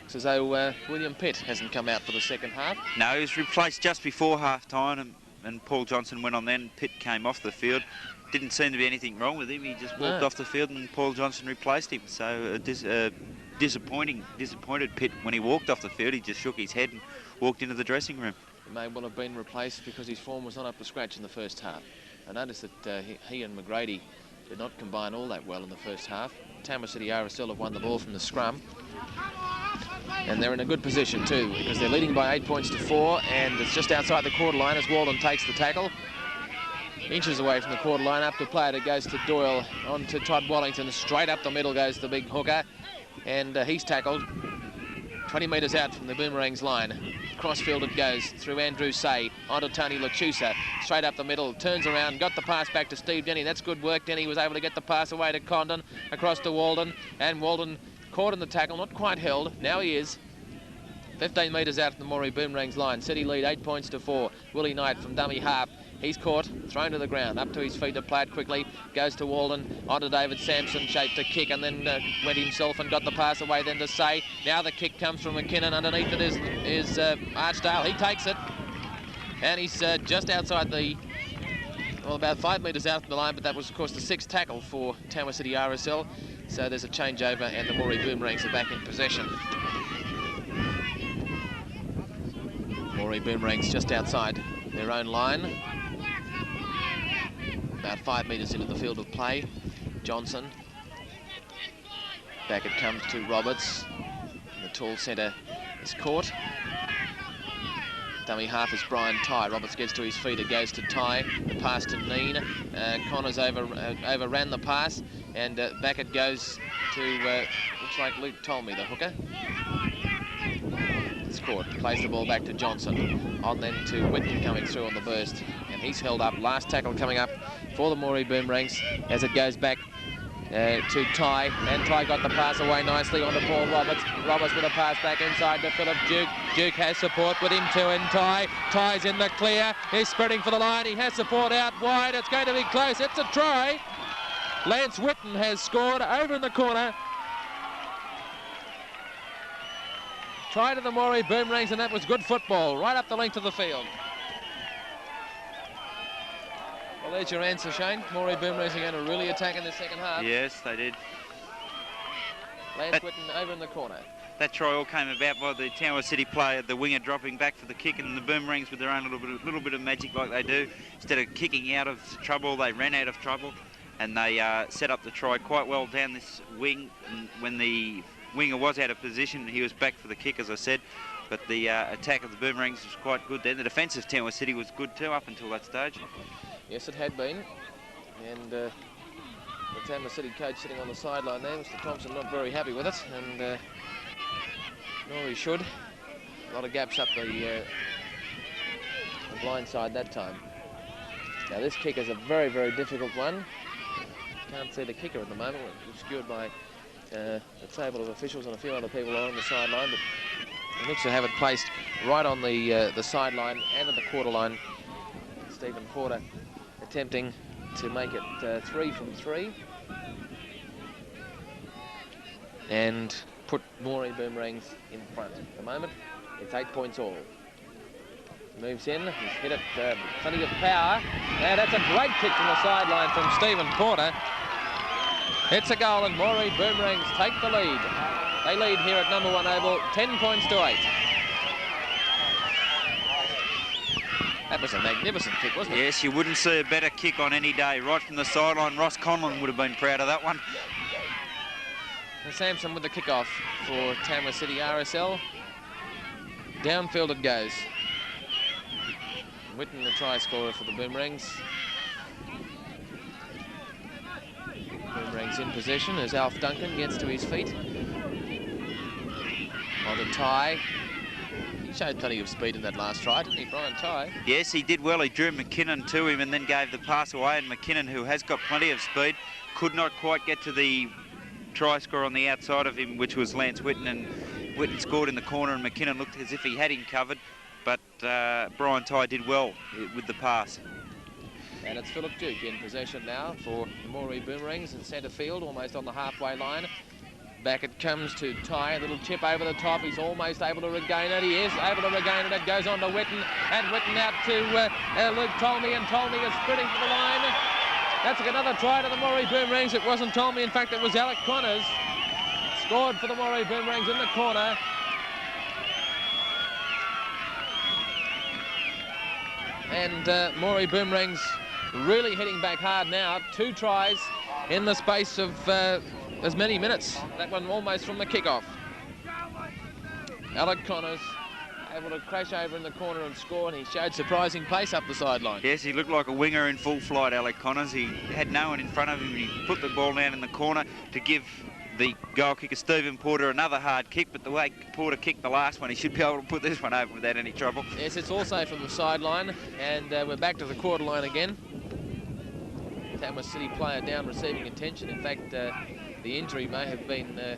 It's as though William Pitt hasn't come out for the second half. No, he was replaced just before half-time, and Paul Johnson went on then. Pitt came off the field. Didn't seem to be anything wrong with him. He just walked off the field and Paul Johnson replaced him. So disappointed Pitt when he walked off the field. He just shook his head and walked into the dressing room. He may well have been replaced because his form was not up to scratch in the first half. I noticed that he and McGrady did not combine all that well in the first half. Tamworth City RSL have won the ball from the scrum. And they're in a good position too, because they're leading by 8 points to 4, and it's just outside the quarter line as Walden takes the tackle. Inches away from the quarter line, up to play it. It goes to Doyle, on to Todd Wallington. Straight up the middle goes the big hooker, and he's tackled 20 metres out from the Boomerangs line. Crossfield it goes through Andrew Say, onto Tony Lachusa, straight up the middle, turns around, got the pass back to Steve Denny. That's good work. Denny was able to get the pass away to Condon, across to Walden, and Walden caught in the tackle, not quite held. Now he is 15 metres out from the Moree Boomerangs line. City lead 8 points to 4. Willie Knight from dummy half. He's caught, thrown to the ground, up to his feet to play it quickly, goes to Walden, onto David Sampson, shaped to kick, and then went himself and got the pass away then to Say. Now the kick comes from McKinnon, underneath it is Archdale. He takes it, and he's just outside the, well, about 5 metres out from the line, but that was, of course, the 6th tackle for Tamworth City RSL. So there's a changeover, and the Moree Boomerangs are back in possession. Moree Boomerangs just outside their own line. About 5 metres into the field of play. Johnson. Back it comes to Roberts. The tall centre is caught. Dummy half is Brian Tye. Roberts gets to his feet. It goes to Tye. The pass to Neen. Connors overran the pass. And back it goes to, looks like Luke Tolmie, the hooker. It's caught. Plays the ball back to Johnson. On then to Whitten coming through on the burst. And he's held up. Last tackle coming up for the Moree Boomerangs as it goes back to Tye. And Tye got the pass away nicely onto Paul Roberts. Roberts with a pass back inside to Philip Duke. Duke has support with him too, and Tye's in the clear. He's spreading for the line. He has support out wide. It's going to be close. It's a try. Lance Whitten has scored over in the corner. Try to the Moree Boomerangs, and that was good football right up the length of the field. Well, there's your answer, Shane. Moree Boomerangs are going to really attack in the second half. Yes, they did. Lance Whitten over in the corner. That try all came about by the Tamworth City player, the winger dropping back for the kick, and the Boomerangs with their own little bit of magic like they do. Instead of kicking out of trouble, they ran out of trouble, and they set up the try quite well down this wing. And when the winger was out of position, he was back for the kick, as I said. But the attack of the Boomerangs was quite good then. The defence of Tamworth City was good too up until that stage. Yes, it had been. And the Tamworth City coach sitting on the sideline there, Mr. Thompson, not very happy with it. And nor he should. A lot of gaps up the blind side that time. Now this kick is a very, very difficult one. Can't see the kicker at the moment. It's obscured by the table of officials and a few other people on the sideline, but he looks to have it placed right on the sideline and at the quarter line. Stephen Porter attempting to make it 3 from 3 and put Moree Boomerangs in front at the moment. It's 8 points all. Moves in, he's hit it, plenty of power. And that's a great kick from the sideline from Stephen Porter. It's a goal and Moree Boomerangs take the lead. They lead here at number 1 Oval, 10 points to 8. That was a magnificent kick, wasn't it? Yes, you wouldn't see a better kick on any day. Right from the sideline, Ross Conlon would have been proud of that one. And Sampson with the kickoff for Tamworth City RSL. Downfield it goes. Whitten, the try scorer for the Boomerangs. Boomerangs in possession as Alf Duncan gets to his feet. On the tie. He showed plenty of speed in that last try, didn't he, Brian Tye? Yes, he did well. He drew McKinnon to him and then gave the pass away. And McKinnon, who has got plenty of speed, could not quite get to the try scorer on the outside of him, which was Lance Whitten. And Whitten scored in the corner and McKinnon looked as if he had him covered. But Brian Tye did well with the pass. And it's Philip Duke in possession now for the Moree Boomerangs in centre field, almost on the halfway line. Back it comes to Tye, a little chip over the top. He's almost able to regain it. He is able to regain it. It goes on to Whitten, and Whitten out to Luke Tolmie, and Tolmie is sprinting for the line. That's another try to the Moree Boomerangs. It wasn't Tolmie, in fact, it was Alec Connors. Scored for the Moree Boomerangs in the corner. And Moree Boomerangs really hitting back hard now. 2 tries in the space of as many minutes. That one almost from the kickoff. Alec Connors able to crash over in the corner and score, and he showed surprising pace up the sideline. Yes, he looked like a winger in full flight, Alec Connors. He had no one in front of him. He put the ball down in the corner to give the goal kicker Stephen Porter another hard kick, but the way Porter kicked the last one, he should be able to put this one over without any trouble. Yes, it's also from the sideline, and we're back to the quarter line again. Tamworth City player down, receiving attention. In fact, the injury may have been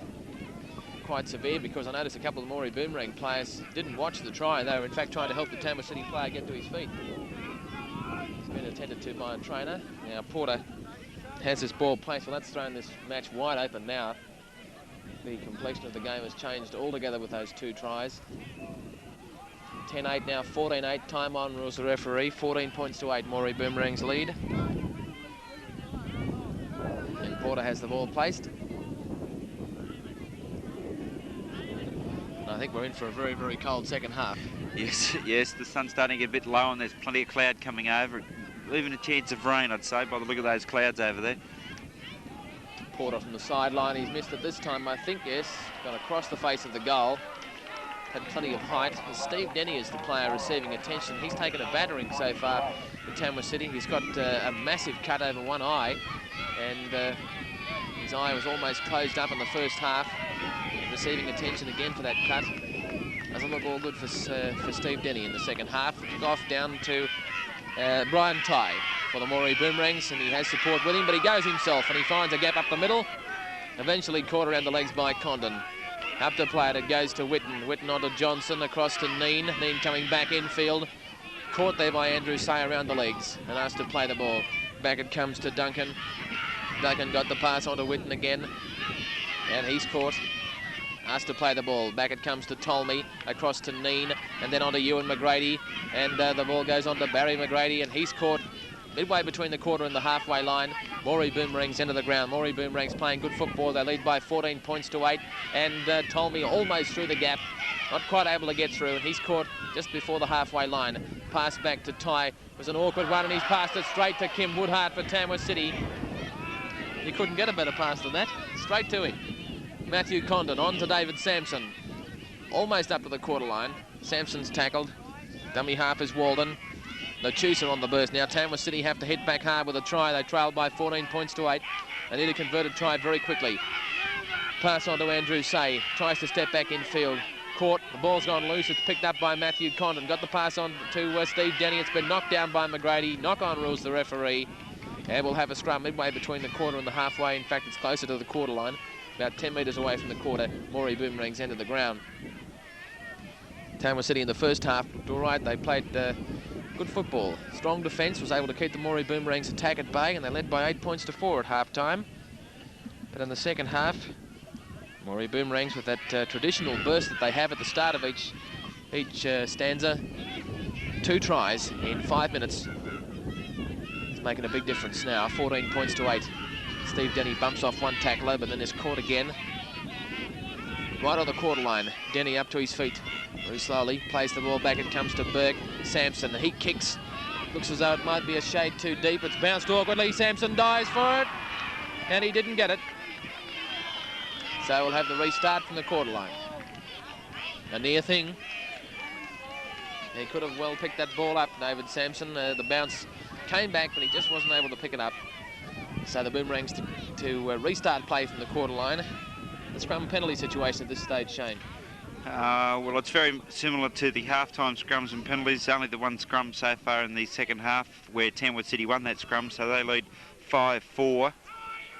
quite severe, because I noticed a couple of Moree Boomerang players didn't watch the try. They were in fact trying to help the Tamworth City player get to his feet. It's been attended to by a trainer. Now Porter has this ball placed. Well, that's thrown this match wide open now. The complexion of the game has changed altogether with those 2 tries. 10-8 now, 14-8. Time on, rules the referee. 14 points to 8. Moree Boomerangs lead. And Porter has the ball placed. And I think we're in for a very, very cold second half. Yes, yes, the sun's starting to get a bit low and there's plenty of cloud coming over. Even a chance of rain, I'd say, by the look of those clouds over there. Porter from the sideline. He's missed it this time, I think, yes. Gone across the face of the goal. Had plenty of height. Steve Denny is the player receiving attention. He's taken a battering so far in Tamworth City. He's got a massive cut over one eye, and his eye was almost closed up in the first half. Receiving attention again for that cut. Doesn't look all good for Steve Denny in the second half. Kick off down to Brian Tye for the Moree Boomerangs, and he has support with him, but he goes himself and he finds a gap up the middle. Eventually caught around the legs by Condon. Up to play it, it goes to Whitten. Whitten onto Johnson, across to Neen. Neen coming back infield. Caught there by Andrew Say around the legs and asked to play the ball. Back it comes to Duncan. Duncan got the pass onto Whitten again, and he's caught. Asked to play the ball. Back it comes to Tolmie, across to Neen, and then on to Ewan McGrady. And the ball goes on to Barry McGrady, and he's caught midway between the quarter and the halfway line. Moree Boomerangs into the ground. Moree Boomerangs playing good football. They lead by 14 points to 8. And Tolmie almost through the gap. Not quite able to get through, and he's caught just before the halfway line. Pass back to Tye. It was an awkward one, and he's passed it straight to Kim Woodhart for Tamworth City. You couldn't get a better pass than that. Straight to him. Matthew Condon on to David Sampson. Almost up to the quarter line. Sampson's tackled. Dummy half is Walden. Lechusa on the burst. Now Tamworth City have to hit back hard with a try. They trailed by 14 points to 8. They need a converted try very quickly. Pass on to Andrew Say. Tries to step back in field. Caught. The ball's gone loose. It's picked up by Matthew Condon. Got the pass on to Steve Denny. It's been knocked down by McGrady. Knock on rules the referee. And we'll have a scrum midway between the quarter and the halfway. In fact, it's closer to the quarter line. About 10 metres away from the quarter. Moree Boomerangs end of the ground. Tamworth City in the first half looked all right. They played good football. Strong defence, was able to keep the Moree Boomerangs attack at bay, and they led by 8 points to 4 at half-time. But in the second half, Moree Boomerangs, with that traditional burst that they have at the start of each each stanza. 2 tries in 5 minutes. It's making a big difference now. 14 points to 8. Steve Denny bumps off one tackler, but then is caught again. Right on the quarter line. Denny up to his feet. Very slowly. Plays the ball back. It comes to Burke. Sampson. He kicks. Looks as though it might be a shade too deep. It's bounced awkwardly. Sampson dives for it. And he didn't get it. So we'll have the restart from the quarter line. A near thing. He could have well picked that ball up, David Sampson. The bounce came back, but he just wasn't able to pick it up. So the Boomerangs to restart play from the quarter line. The scrum penalty situation at this stage, Shane. Well, it's very similar to the half-time scrums and penalties. Only the one scrum so far in the second half where Tamworth City won that scrum, so they lead 5-4.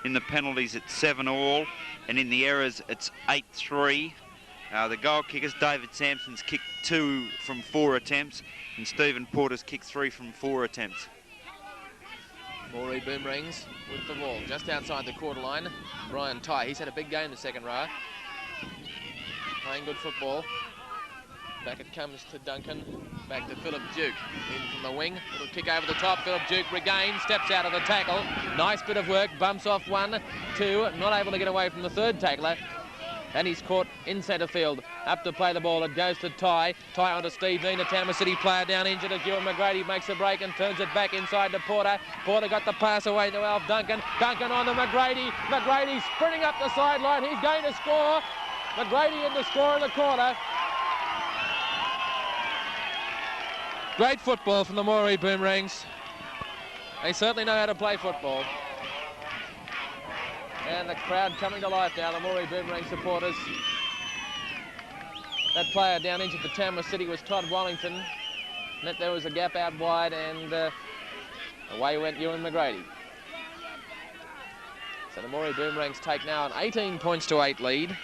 In the penalties, it's 7-all, and in the errors, it's 8-3. The goal kickers, David Sampson's kicked 2 from 4 attempts, and Stephen Porter's kicked 3 from 4 attempts. Moree Boomerangs with the ball just outside the quarter line. Brian Tye, he's had a big game the second row. Playing good football. Back it comes to Duncan. Back to Philip Duke. In from the wing. Little kick over the top. Philip Duke regains. Steps out of the tackle. Nice bit of work. Bumps off 1, 2. Not able to get away from the third tackler. And he's caught in centre field. Up to play the ball. It goes to Tye. Tye onto Steve Dean, a Tamworth City player down injured as Ewan McGrady makes a break and turns it back inside to Porter. Porter got the pass away to Alf Duncan. Duncan on to McGrady. McGrady sprinting up the sideline. He's going to score. McGrady in the score in the corner. Great football from the Moree Boomerangs. They certainly know how to play football. And the crowd coming to life now, the Moree Boomerang supporters. That player down injured for Tamworth City was Todd Wallington. Meant there was a gap out wide, and away went Ewan McGrady. So the Moree Boomerangs take now an 18 points to 8 lead.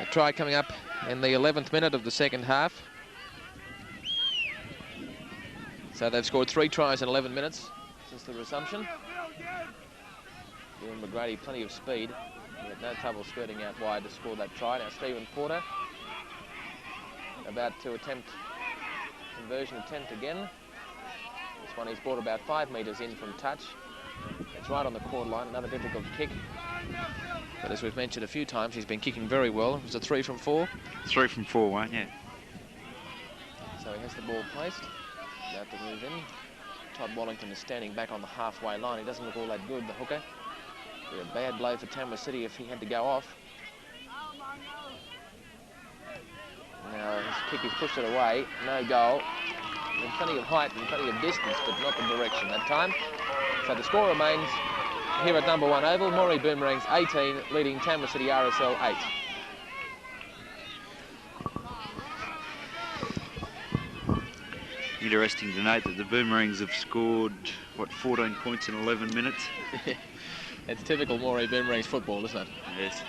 A try coming up in the 11th minute of the second half. So they've scored 3 tries in 11 minutes since the resumption. Ewan McGrady, plenty of speed. He had no trouble skirting out wide to score that try. Now Stephen Porter about to attempt conversion attempt again. This one he's brought about 5 metres in from touch. It's right on the quarter line, another difficult kick. But as we've mentioned a few times, he's been kicking very well. It was a 3 from 4. 3 from 4, won't you? So he has the ball placed. About to move in. Todd Wallington is standing back on the halfway line. He doesn't look all that good, the hooker. Be a bad blow for Tamworth City if he had to go off. Now his kick is pushed it away. No goal. With plenty of height and plenty of distance, but not the direction that time. So the score remains here at number 1 oval. Moree Boomerangs 18, leading Tamworth City RSL 8. Interesting to note that the Boomerangs have scored, 14 points in 11 minutes? It's typical Moree Boomerangs football, isn't it? Yes.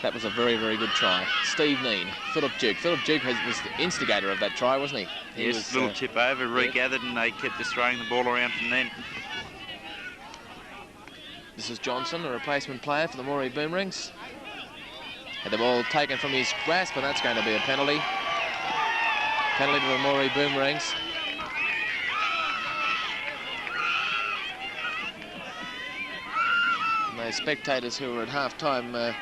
That was a very, very good try. Steve Neen, Philip Duke. Philip Duke was the instigator of that try, wasn't he? Yes, was, little chip over, regathered, and they kept just throwing the ball around from then. This is Johnson, a replacement player for the Moree Boomerangs. Had the ball taken from his grasp, and that's going to be a penalty. Penalty to the Moree Boomerangs. And those spectators who were at half-time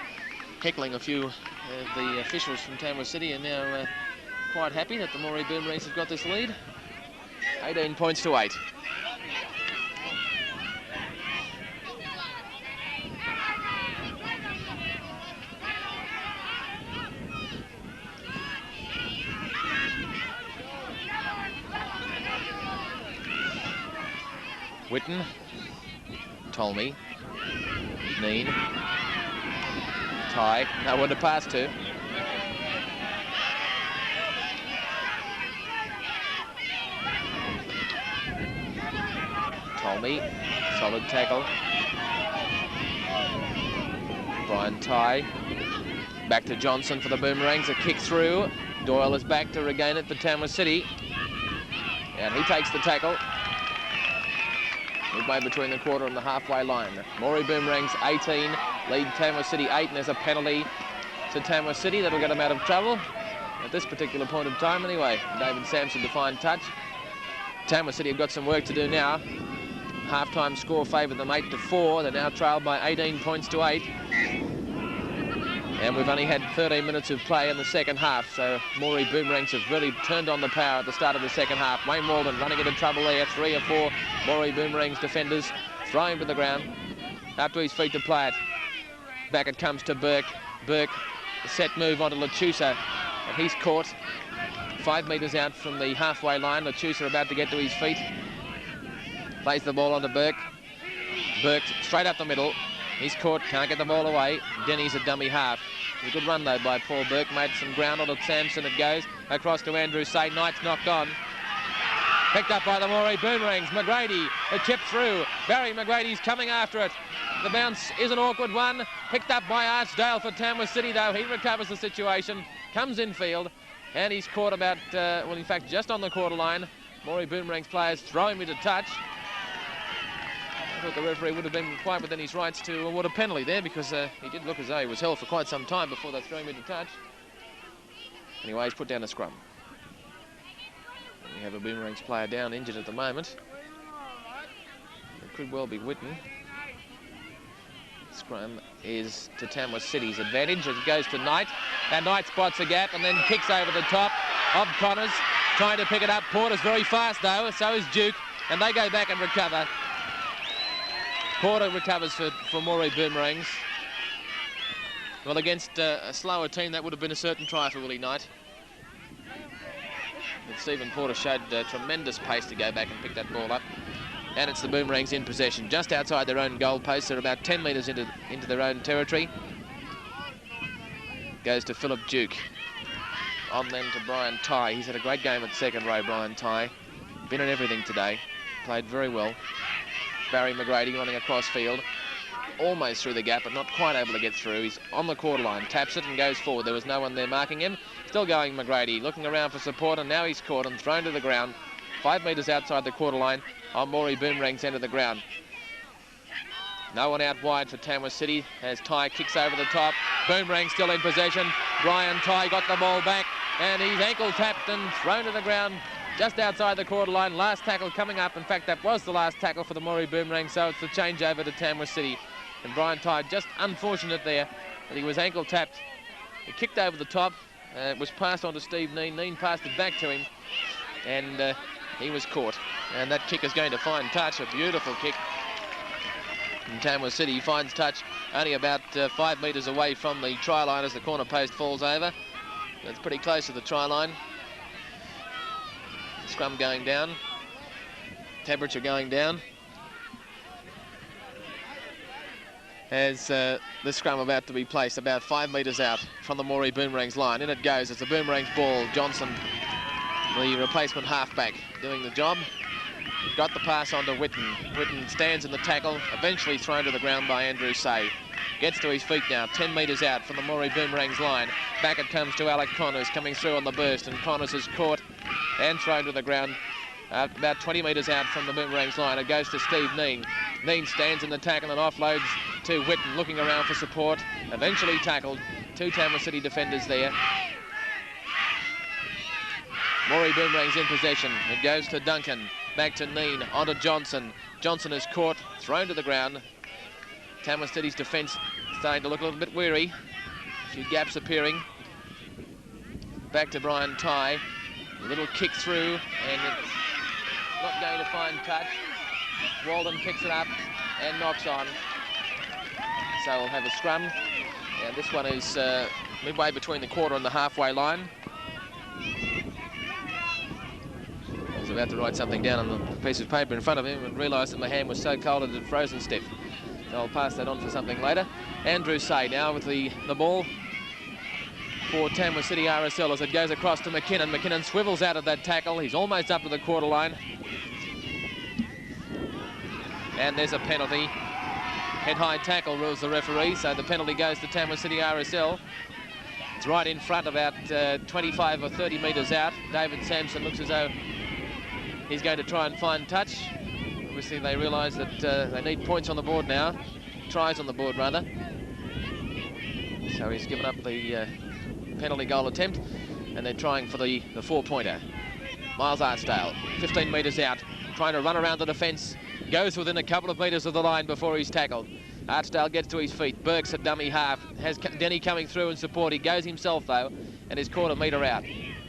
heckling a few of the officials from Tamworth City are now quite happy that the Moree Boomerangs have got this lead. 18 points to 8. Whitten, Tolmy, Neen, Tye, no one to pass to. Tolmy, solid tackle. Brian Tye, back to Johnson for the Boomerangs, a kick through. Doyle is back to regain it for Tamworth City. And he takes the tackle. Midway between the quarter and the halfway line. Moree Boomerangs 18, lead Tamworth City 8, and there's a penalty to Tamworth City. That'll get them out of trouble at this particular point in time anyway. David Sampson to find touch. Tamworth City have got some work to do now. Half-time score favoured them 8-4. They're now trailed by 18 points to 8. And we've only had 13 minutes of play in the second half, so Moree Boomerangs have really turned on the power at the start of the second half. Wayne Walden running into trouble there. 3 or 4 Moree Boomerangs defenders throw him to the ground. Up to his feet to play it. Back it comes to Burke. Burke, a set move onto Lechusa, and he's caught 5 metres out from the halfway line. Lechusa about to get to his feet. Plays the ball onto Burke. Burke straight up the middle. He's caught, can't get the ball away. Denny's a dummy half. A good run though by Paul Burke. Made some ground onto Sampson. It goes across to Andrew Say. Knight's knocked on. Picked up by the Moree Boomerangs. McGrady, a chip through. Barry McGrady's coming after it. The bounce is an awkward one. Picked up by Archdale for Tamworth City though. He recovers the situation. Comes infield. And he's caught about, well in fact just on the quarter line. Moree Boomerangs players throw him into touch. I thought the referee would have been quite within his rights to award a penalty there, because he did look as though he was held for quite some time before they threw him into touch. Anyway, he's put down a scrum. And we have a Boomerangs player down, injured at the moment. It could well be Whitten. Scrum is to Tamworth City's advantage. It goes to Knight. And Knight spots a gap and then kicks over the top of Connors, trying to pick it up. Porter's very fast though, so is Duke, and they go back and recover. Porter recovers for Moree Boomerangs. Well, against a slower team, that would have been a certain try for Willie Knight. But Stephen Porter showed tremendous pace to go back and pick that ball up. And it's the Boomerangs in possession, just outside their own goal post. They're about 10 metres into their own territory. Goes to Philip Duke. On then to Brian Tye. He's had a great game at second row, Brian Tye. Been in everything today. Played very well. Barry McGrady running across field, almost through the gap, but not quite able to get through. He's on the quarter line, taps it and goes forward. There was no one there marking him. Still going McGrady, looking around for support, and now he's caught and thrown to the ground. 5 metres outside the quarter line on Moree Boomerangs' end of the ground. No one out wide for Tamworth City as Tye kicks over the top. Boomerang still in possession. Brian Tye got the ball back, and he's ankle tapped and thrown to the ground just outside the quarter line. Last tackle coming up. In fact, that was the last tackle for the Moree Boomerangs, so it's the change over to Tamworth City. And Brian Tye, just unfortunate there that he was ankle tapped. He kicked over the top. It was passed on to Steve Neen. Neen passed it back to him, and he was caught. And that kick is going to find touch. A beautiful kick. And Tamworth City finds touch only about 5 metres away from the try line as the corner post falls over. That's pretty close to the try line. Scrum going down. Temperature going down. As the scrum about to be placed about 5 metres out from the Moree Boomerangs line. In it goes. It's the Boomerangs ball. Johnson, the replacement halfback, doing the job. Got the pass on to Whitten. Whitten stands in the tackle, eventually thrown to the ground by Andrew Say. Gets to his feet now, 10 metres out from the Moree Boomerangs line. Back it comes to Alec Connors, coming through on the burst, and Connors is caught and thrown to the ground about 20 metres out from the Boomerangs line. It goes to Steve Neen. Neen stands in the tackle and offloads to Whitten, looking around for support. Eventually tackled. 2 Tamworth City defenders there. Moree Boomerangs in possession. It goes to Duncan. Back to Neen, onto Johnson. Johnson is caught, thrown to the ground. Tamworth City's defence starting to look a little bit weary. A few gaps appearing. Back to Brian Tye. A little kick through, and it's not going to find touch. Walden picks it up and knocks on. So we'll have a scrum. And this one is midway between the quarter and the halfway line. I was about to write something down on the piece of paper in front of him and realised that my hand was so cold it had frozen stiff. So I'll pass that on for something later. Andrew Say now with the ball for Tamworth City RSL as it goes across to McKinnon. McKinnon swivels out of that tackle. He's almost up to the quarter line. And there's a penalty. Head-high tackle rules the referee, so the penalty goes to Tamworth City RSL. It's right in front, about 25 or 30 metres out. David Sampson looks as though he's going to try and find touch. Obviously, they realise that they need points on the board now. Tries on the board, rather. So he's given up the penalty goal attempt, and they're trying for the 4-pointer. Miles Artsdale, 15 metres out, trying to run around the defence, goes within a couple of metres of the line before he's tackled. Artsdale gets to his feet. Burke's a dummy half, has Denny coming through in support. He goes himself though, and is caught a metre out.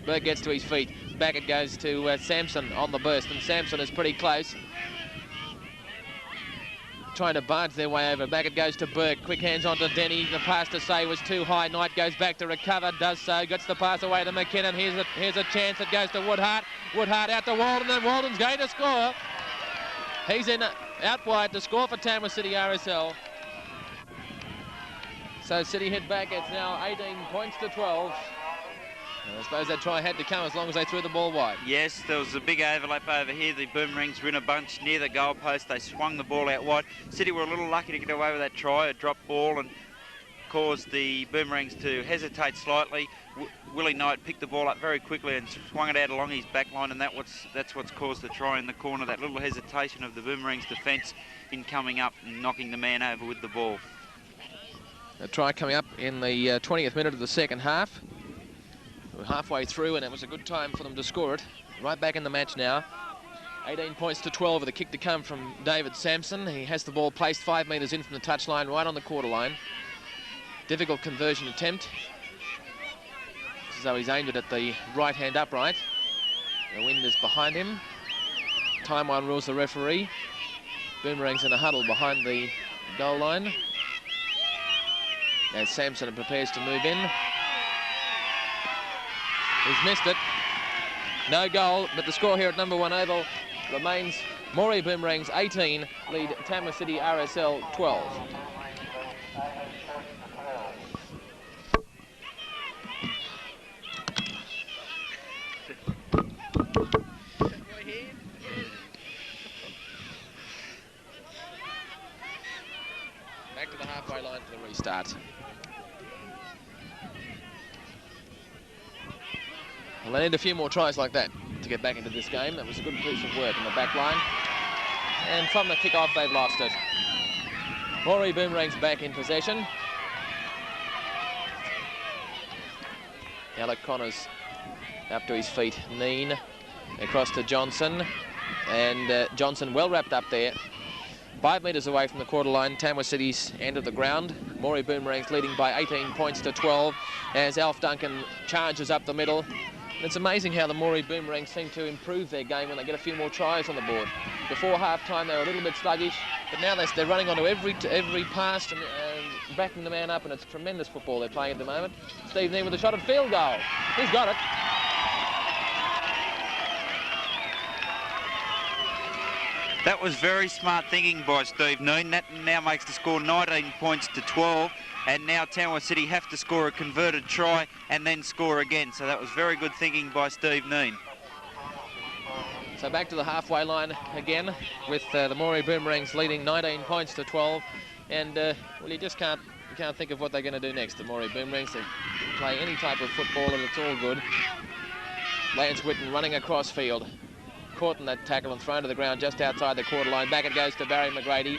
Burke gets to his feet. Back it goes to Sampson on the burst, and Sampson is pretty close, trying to barge their way over. Back it goes to Burke. Quick hands on to Denny. The pass to say was too high. Knight goes back to recover, does so, gets the pass away to McKinnon. Here's a chance. It goes to Woodhart. Woodhart out to Walden, and Walden's going to score. He's in out wide to score for Tamworth City RSL. So City head back. It's now 18 points to 12. And I suppose that try had to come as long as they threw the ball wide. Yes, there was a big overlap over here. The Boomerangs were in a bunch near the goal post. They swung the ball out wide. City were a little lucky to get away with that try, a drop ball, and caused the Boomerangs to hesitate slightly. Willie Knight picked the ball up very quickly and swung it out along his back line, and that's what's caused the try in the corner, that little hesitation of the Boomerangs defence in coming up and knocking the man over with the ball. A try coming up in the 20th minute of the second half. We're halfway through, and it was a good time for them to score it. Right back in the match now. 18 points to 12 with a kick to come from David Sampson. He has the ball placed 5 metres in from the touchline, right on the quarter line. Difficult conversion attempt. As though he's aimed it at the right-hand upright. The wind is behind him. Time on rules the referee. Boomerangs in a huddle behind the goal line. As Sampson prepares to move in. He's missed it. No goal, but the score here at number 1 oval remains Moree Boomerangs 18, lead Tamworth City RSL 12. Back to the halfway line for the restart. Well, they need a few more tries like that to get back into this game. That was a good piece of work in the back line. And from the kick-off, they've lost it. Moree Boomerangs back in possession. Alec Connors up to his feet. Neen across to Johnson. And Johnson well wrapped up there. 5 metres away from the quarter line, Tamworth City's end of the ground. Moree Boomerangs leading by 18 points to 12 as Alf Duncan charges up the middle. It's amazing how the Moree Boomerangs seem to improve their game when they get a few more tries on the board. Before half-time, they were a little bit sluggish, but now they're running onto every pass and backing the man up, and it's tremendous football they're playing at the moment. Steve Neen with a shot at field goal. He's got it. That was very smart thinking by Steve Neen. That now makes the score 19 points to 12. And now Tamworth City have to score a converted try and then score again. So that was very good thinking by Steve Neen. So back to the halfway line again with the Moree Boomerangs leading 19 points to 12. And, well, you can't think of what they're going to do next. The Moree Boomerangs, they play any type of football and it's all good. Lance Whitten running across field. Caught in that tackle and thrown to the ground just outside the quarter line. Back it goes to Barry McGrady.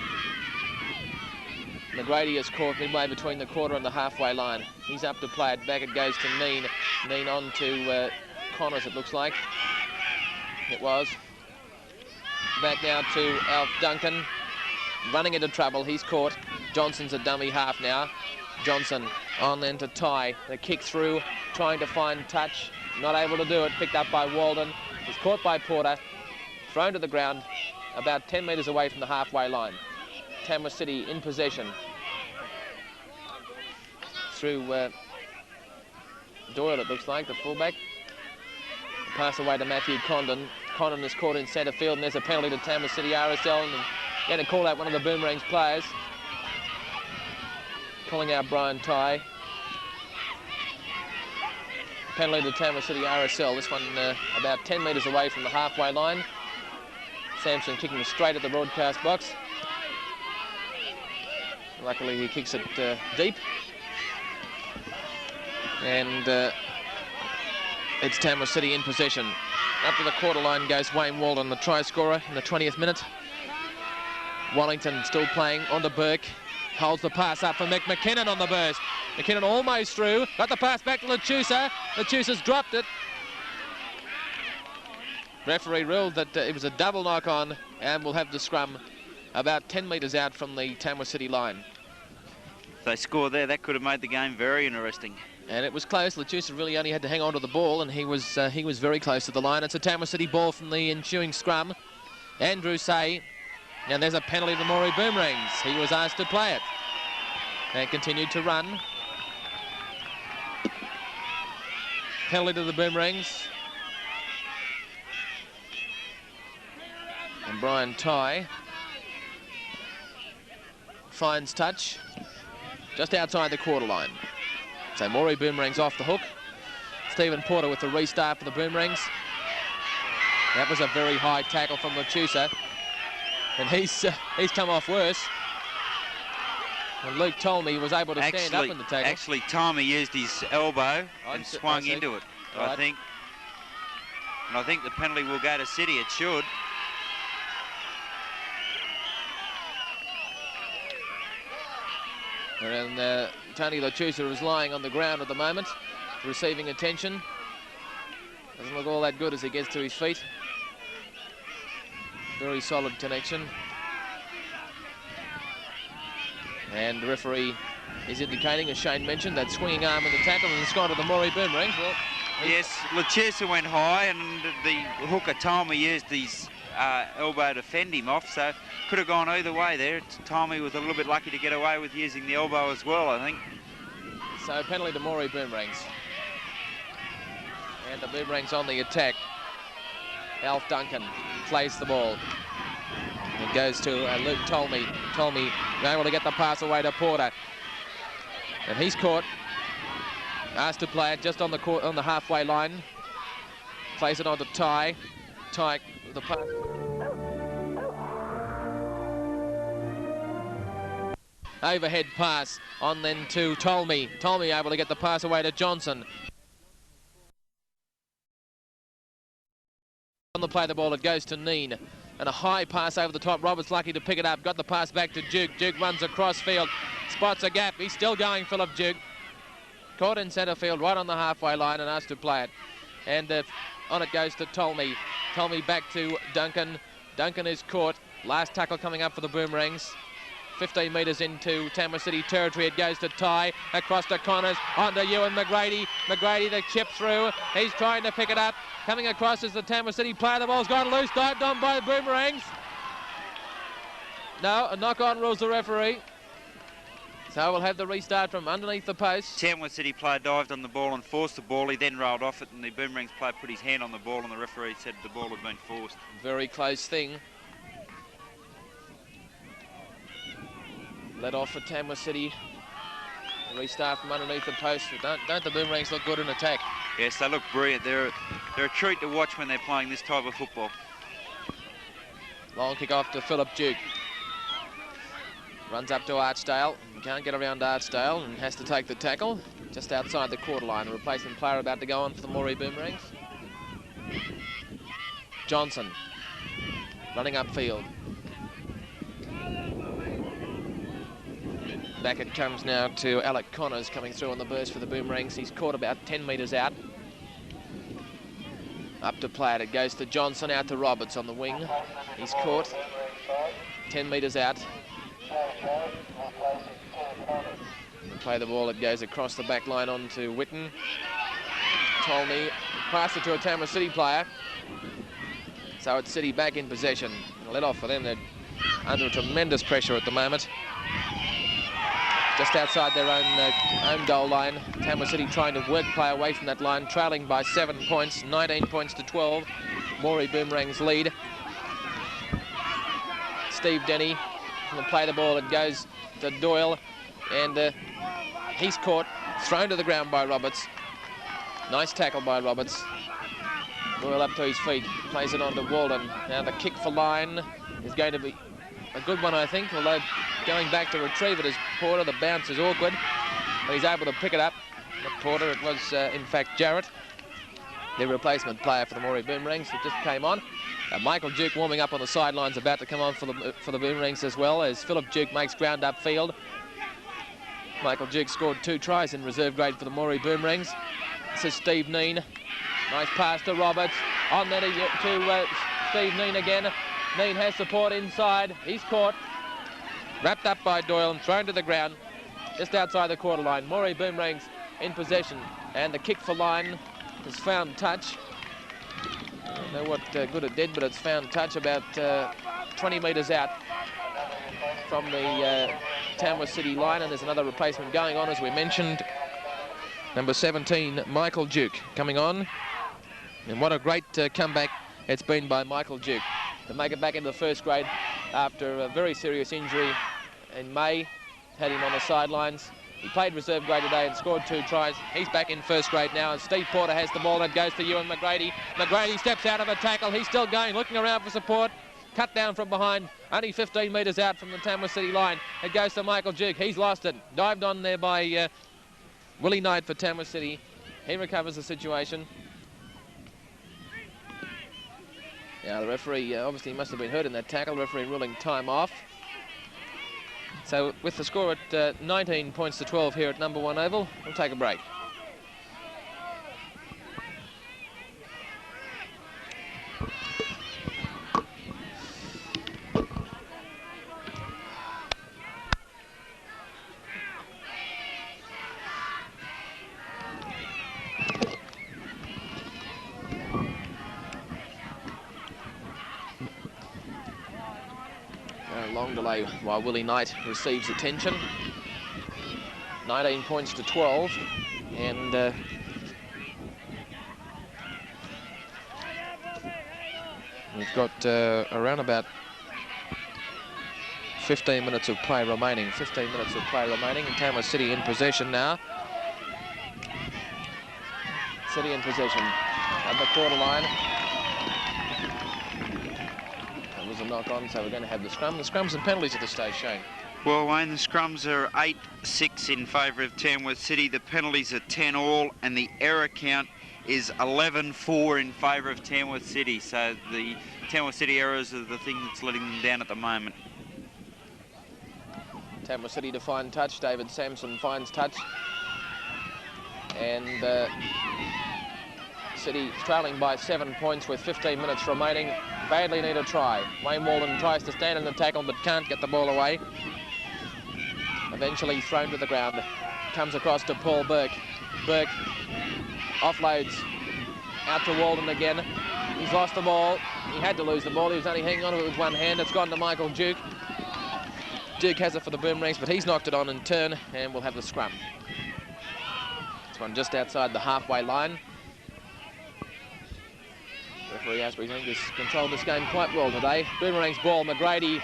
McGrady is caught midway between the quarter and the halfway line. He's up to play it. Back it goes to Neen. Neen on to Connors, it looks like. It was. Back now to Alf Duncan. Running into trouble. He's caught. Johnson's a dummy half now. Johnson on then to Ty. The kick through, trying to find touch. Not able to do it. Picked up by Walden. He's caught by Porter. Thrown to the ground about 10 metres away from the halfway line. Tamworth City in possession. Through Doyle, it looks like, the fullback. Pass away to Matthew Condon. Condon is caught in centre field, and there's a penalty to Tamworth City RSL, and going to call out one of the Boomerangs players. Calling out Brian Ty. Penalty to Tamworth City RSL. This one about 10 metres away from the halfway line. Sampson kicking straight at the broadcast box. Luckily, he kicks it deep. And it's Tamworth City in possession. Up to the quarter line goes Wayne Walden, the try scorer in the 20th minute. Wellington still playing on to Burke. Holds the pass up for McKinnon on the burst. McKinnon almost through. Got the pass back to Lechusa. Lechusa's dropped it. Referee ruled that it was a double knock on and will have the scrum about 10 metres out from the Tamworth City line. If they score there, that could have made the game very interesting. And it was close. Lechusa really only had to hang on to the ball, and he was very close to the line. It's a Tamworth City ball from the ensuing scrum. Andrew Say, and there's a penalty to the Moree Boomerangs. He was asked to play it and continued to run. Penalty to the Boomerangs. And Brian Tye finds touch just outside the quarter line. So Moree Boomerangs off the hook. Stephen Porter with the restart for the Boomerangs. That was a very high tackle from Lechusa, and he's come off worse. And Luke told me he was able to stand up in the tackle. Actually, Tommy used his elbow and swung into it, right. I think. And I think the penalty will go to City. It should. And Tony Lechusa is lying on the ground at the moment, receiving attention. Doesn't look all that good as he gets to his feet. Very solid connection. And the referee is indicating, as Shane mentioned, that swinging arm in the tackle, and it's gone to the Moree Boomerangs. Well, yes, Lechusa went high, and the hooker Tommy used his elbow to fend him off, so could have gone either way there. Tommy was a little bit lucky to get away with using the elbow as well, I think. So penalty to Moree Boomerangs. And the Boomerangs on the attack. Alf Duncan plays the ball. It goes to Luke Tolmie. Tolmie able to get the pass away to Porter. And he's caught. Asked to play it just on the halfway line. Plays it on to Tye. Tye with the pass. Overhead pass on then to Tolmie. Tolmie able to get the pass away to Johnson. On the play the ball, it goes to Neen. And a high pass over the top. Roberts lucky to pick it up. Got the pass back to Duke. Duke runs across field. Spots a gap. He's still going, Philip Duke. Caught in centre field, right on the halfway line, and asked to play it. And on it goes to Tolmie. Tolmie back to Duncan. Duncan is caught. Last tackle coming up for the Boomerangs. 15 metres into Tamworth City territory. It goes to Tye, across to Connors, onto Ewan McGrady. McGrady the chip through. He's trying to pick it up. Coming across is the Tamworth City player. The ball's gone loose, dived on by the Boomerangs. No, a knock-on rules the referee. So we'll have the restart from underneath the post. Tamworth City player dived on the ball and forced the ball. He then rolled off it, and the Boomerangs player put his hand on the ball, and the referee said the ball had been forced. Very close thing. Let off for Tamworth City. Restart from underneath the post. Don't the Boomerangs look good in attack? Yes, they look brilliant. They're a treat to watch when they're playing this type of football. Long kick off to Philip Duke. Runs up to Archdale. Can't get around Archdale and has to take the tackle just outside the quarter line. A replacement player about to go on for the Moree Boomerangs. Johnson running upfield. Back it comes now to Alec Connors coming through on the burst for the Boomerangs. He's caught about 10 metres out. Up to play it. It goes to Johnson, out to Roberts on the wing. He's caught 10 metres out. Play the ball, it goes across the back line on to Witten. Tolmie passed it to a Tamworth City player. So it's City back in possession. Let off for them. They're under tremendous pressure at the moment. Just outside their own goal line. Tamworth City trying to work play away from that line, trailing by 7 points, 19 points to 12. Moree Boomerangs lead. Steve Denny will play the ball. It goes to Doyle, and he's caught, thrown to the ground by Roberts. Nice tackle by Roberts. Doyle up to his feet, plays it on to Walden. Now the kick for line is going to be a good one, I think, although going back to retrieve it is Porter. The bounce is awkward, but he's able to pick it up. Not Porter, it was in fact Jarrett, the replacement player for the Moree Boomerangs, who just came on. Michael Duke warming up on the sidelines, about to come on for the Boomerangs as well, as Philip Duke makes ground upfield. Michael Duke scored 2 tries in reserve grade for the Moree Boomerangs. This is Steve Neen. Nice pass to Roberts. On there to Steve Neen again. Neen has support inside. He's caught. Wrapped up by Doyle and thrown to the ground just outside the quarter line. Moree Boomerangs in possession, and the kick for line has found touch. I don't know what good it did, but it's found touch about 20 metres out from the Tamworth City line, and there's another replacement going on, as we mentioned. Number 17, Michael Duke, coming on. And what a great comeback it's been by Michael Duke to make it back into the first grade after a very serious injury in May. Had him on the sidelines. He played reserve grade today and scored 2 tries. He's back in first grade now, and Steve Porter has the ball, and it goes to Ewan McGrady. McGrady steps out of a tackle. He's still going, looking around for support. Cut down from behind, only 15 metres out from the Tamworth City line. It goes to Michael Duke. He's lost it. Dived on there by Willie Knight for Tamworth City. He recovers the situation. Now the referee obviously must have been hurt in that tackle. The referee ruling time off. So with the score at 19 points to 12 here at number 1 Oval, we'll take a break. Long delay while Willie Knight receives attention. 19 points to 12, and we've got around about 15 minutes of play remaining. 15 minutes of play remaining, and Tamworth City in possession now. City in possession at the quarter line. A knock on, so we're going to have the scrum. The scrums and penalties at this stage, Shane. Well, Wayne, the scrums are 8-6 in favour of Tamworth City. The penalties are 10 all, and the error count is 11-4 in favour of Tamworth City. So the Tamworth City errors are the thing that's letting them down at the moment. Tamworth City to find touch. David Sampson finds touch. And City trailing by 7 points with 15 minutes remaining. Badly need a try. Wayne Walden tries to stand in the tackle but can't get the ball away. Eventually thrown to the ground. Comes across to Paul Burke. Burke offloads out to Walden again. He's lost the ball. He had to lose the ball. He was only hanging on to it with one hand. It's gone to Michael Duke. Duke has it for the Boomerangs, but he's knocked it on in turn, and we'll have the scrum. This one just outside the halfway line. Referee Asprey, I think, has controlled this game quite well today. Boomerang's ball, McGrady.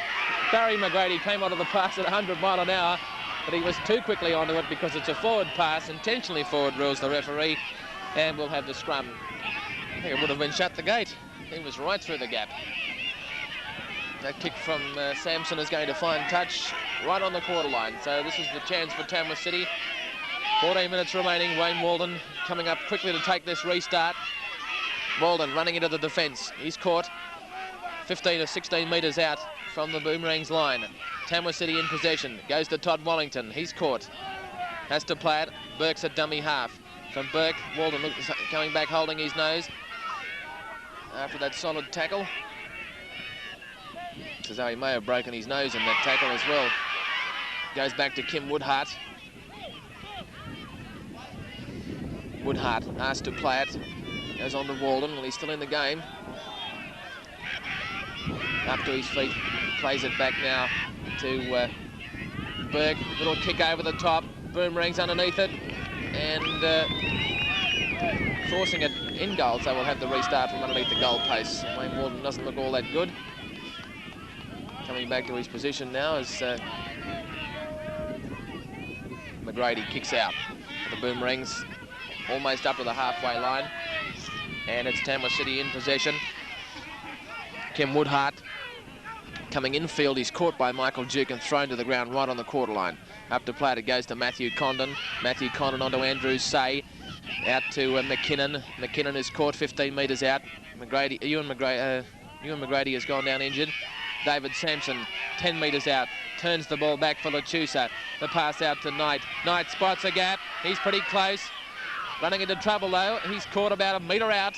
Barry McGrady came onto the pass at 100 mile an hour, but he was too quickly onto it because it's a forward pass, intentionally forward, rules the referee, and we'll have the scrum. I think it would have been shut the gate. He was right through the gap. That kick from Sampson is going to find touch right on the quarter line. So this is the chance for Tamworth City. 14 minutes remaining. Wayne Walden coming up quickly to take this restart. Walden running into the defence. He's caught 15 or 16 metres out from the Boomerangs line. Tamworth City in possession. Goes to Todd Wallington. He's caught. Has to play it. Burke's a dummy half. From Burke, Walden coming back holding his nose after that solid tackle. It's as though he may have broken his nose in that tackle as well. Goes back to Kim Woodhart. Woodhart asked to play it. Goes on to Walden. Well, he's still in the game. Up to his feet. Plays it back now to Burke. Little kick over the top. Boomerangs underneath it. And forcing it in goal. So we'll have the restart from underneath the goal post. Wayne Walden doesn't look all that good. Coming back to his position now as McGrady kicks out for the Boomerangs. Almost up to the halfway line. And it's Tamworth City in possession. Kim Woodhart coming infield. He's caught by Michael Duke and thrown to the ground right on the quarter line. Up to play, it goes to Matthew Condon. Matthew Condon onto Andrew Say. Out to McKinnon. McKinnon is caught 15 metres out. Ewan McGrady has gone down injured. David Sampson 10 metres out, turns the ball back for Lechusa. The pass out to Knight. Knight spots a gap. He's pretty close. Running into trouble though. He's caught about a metre out.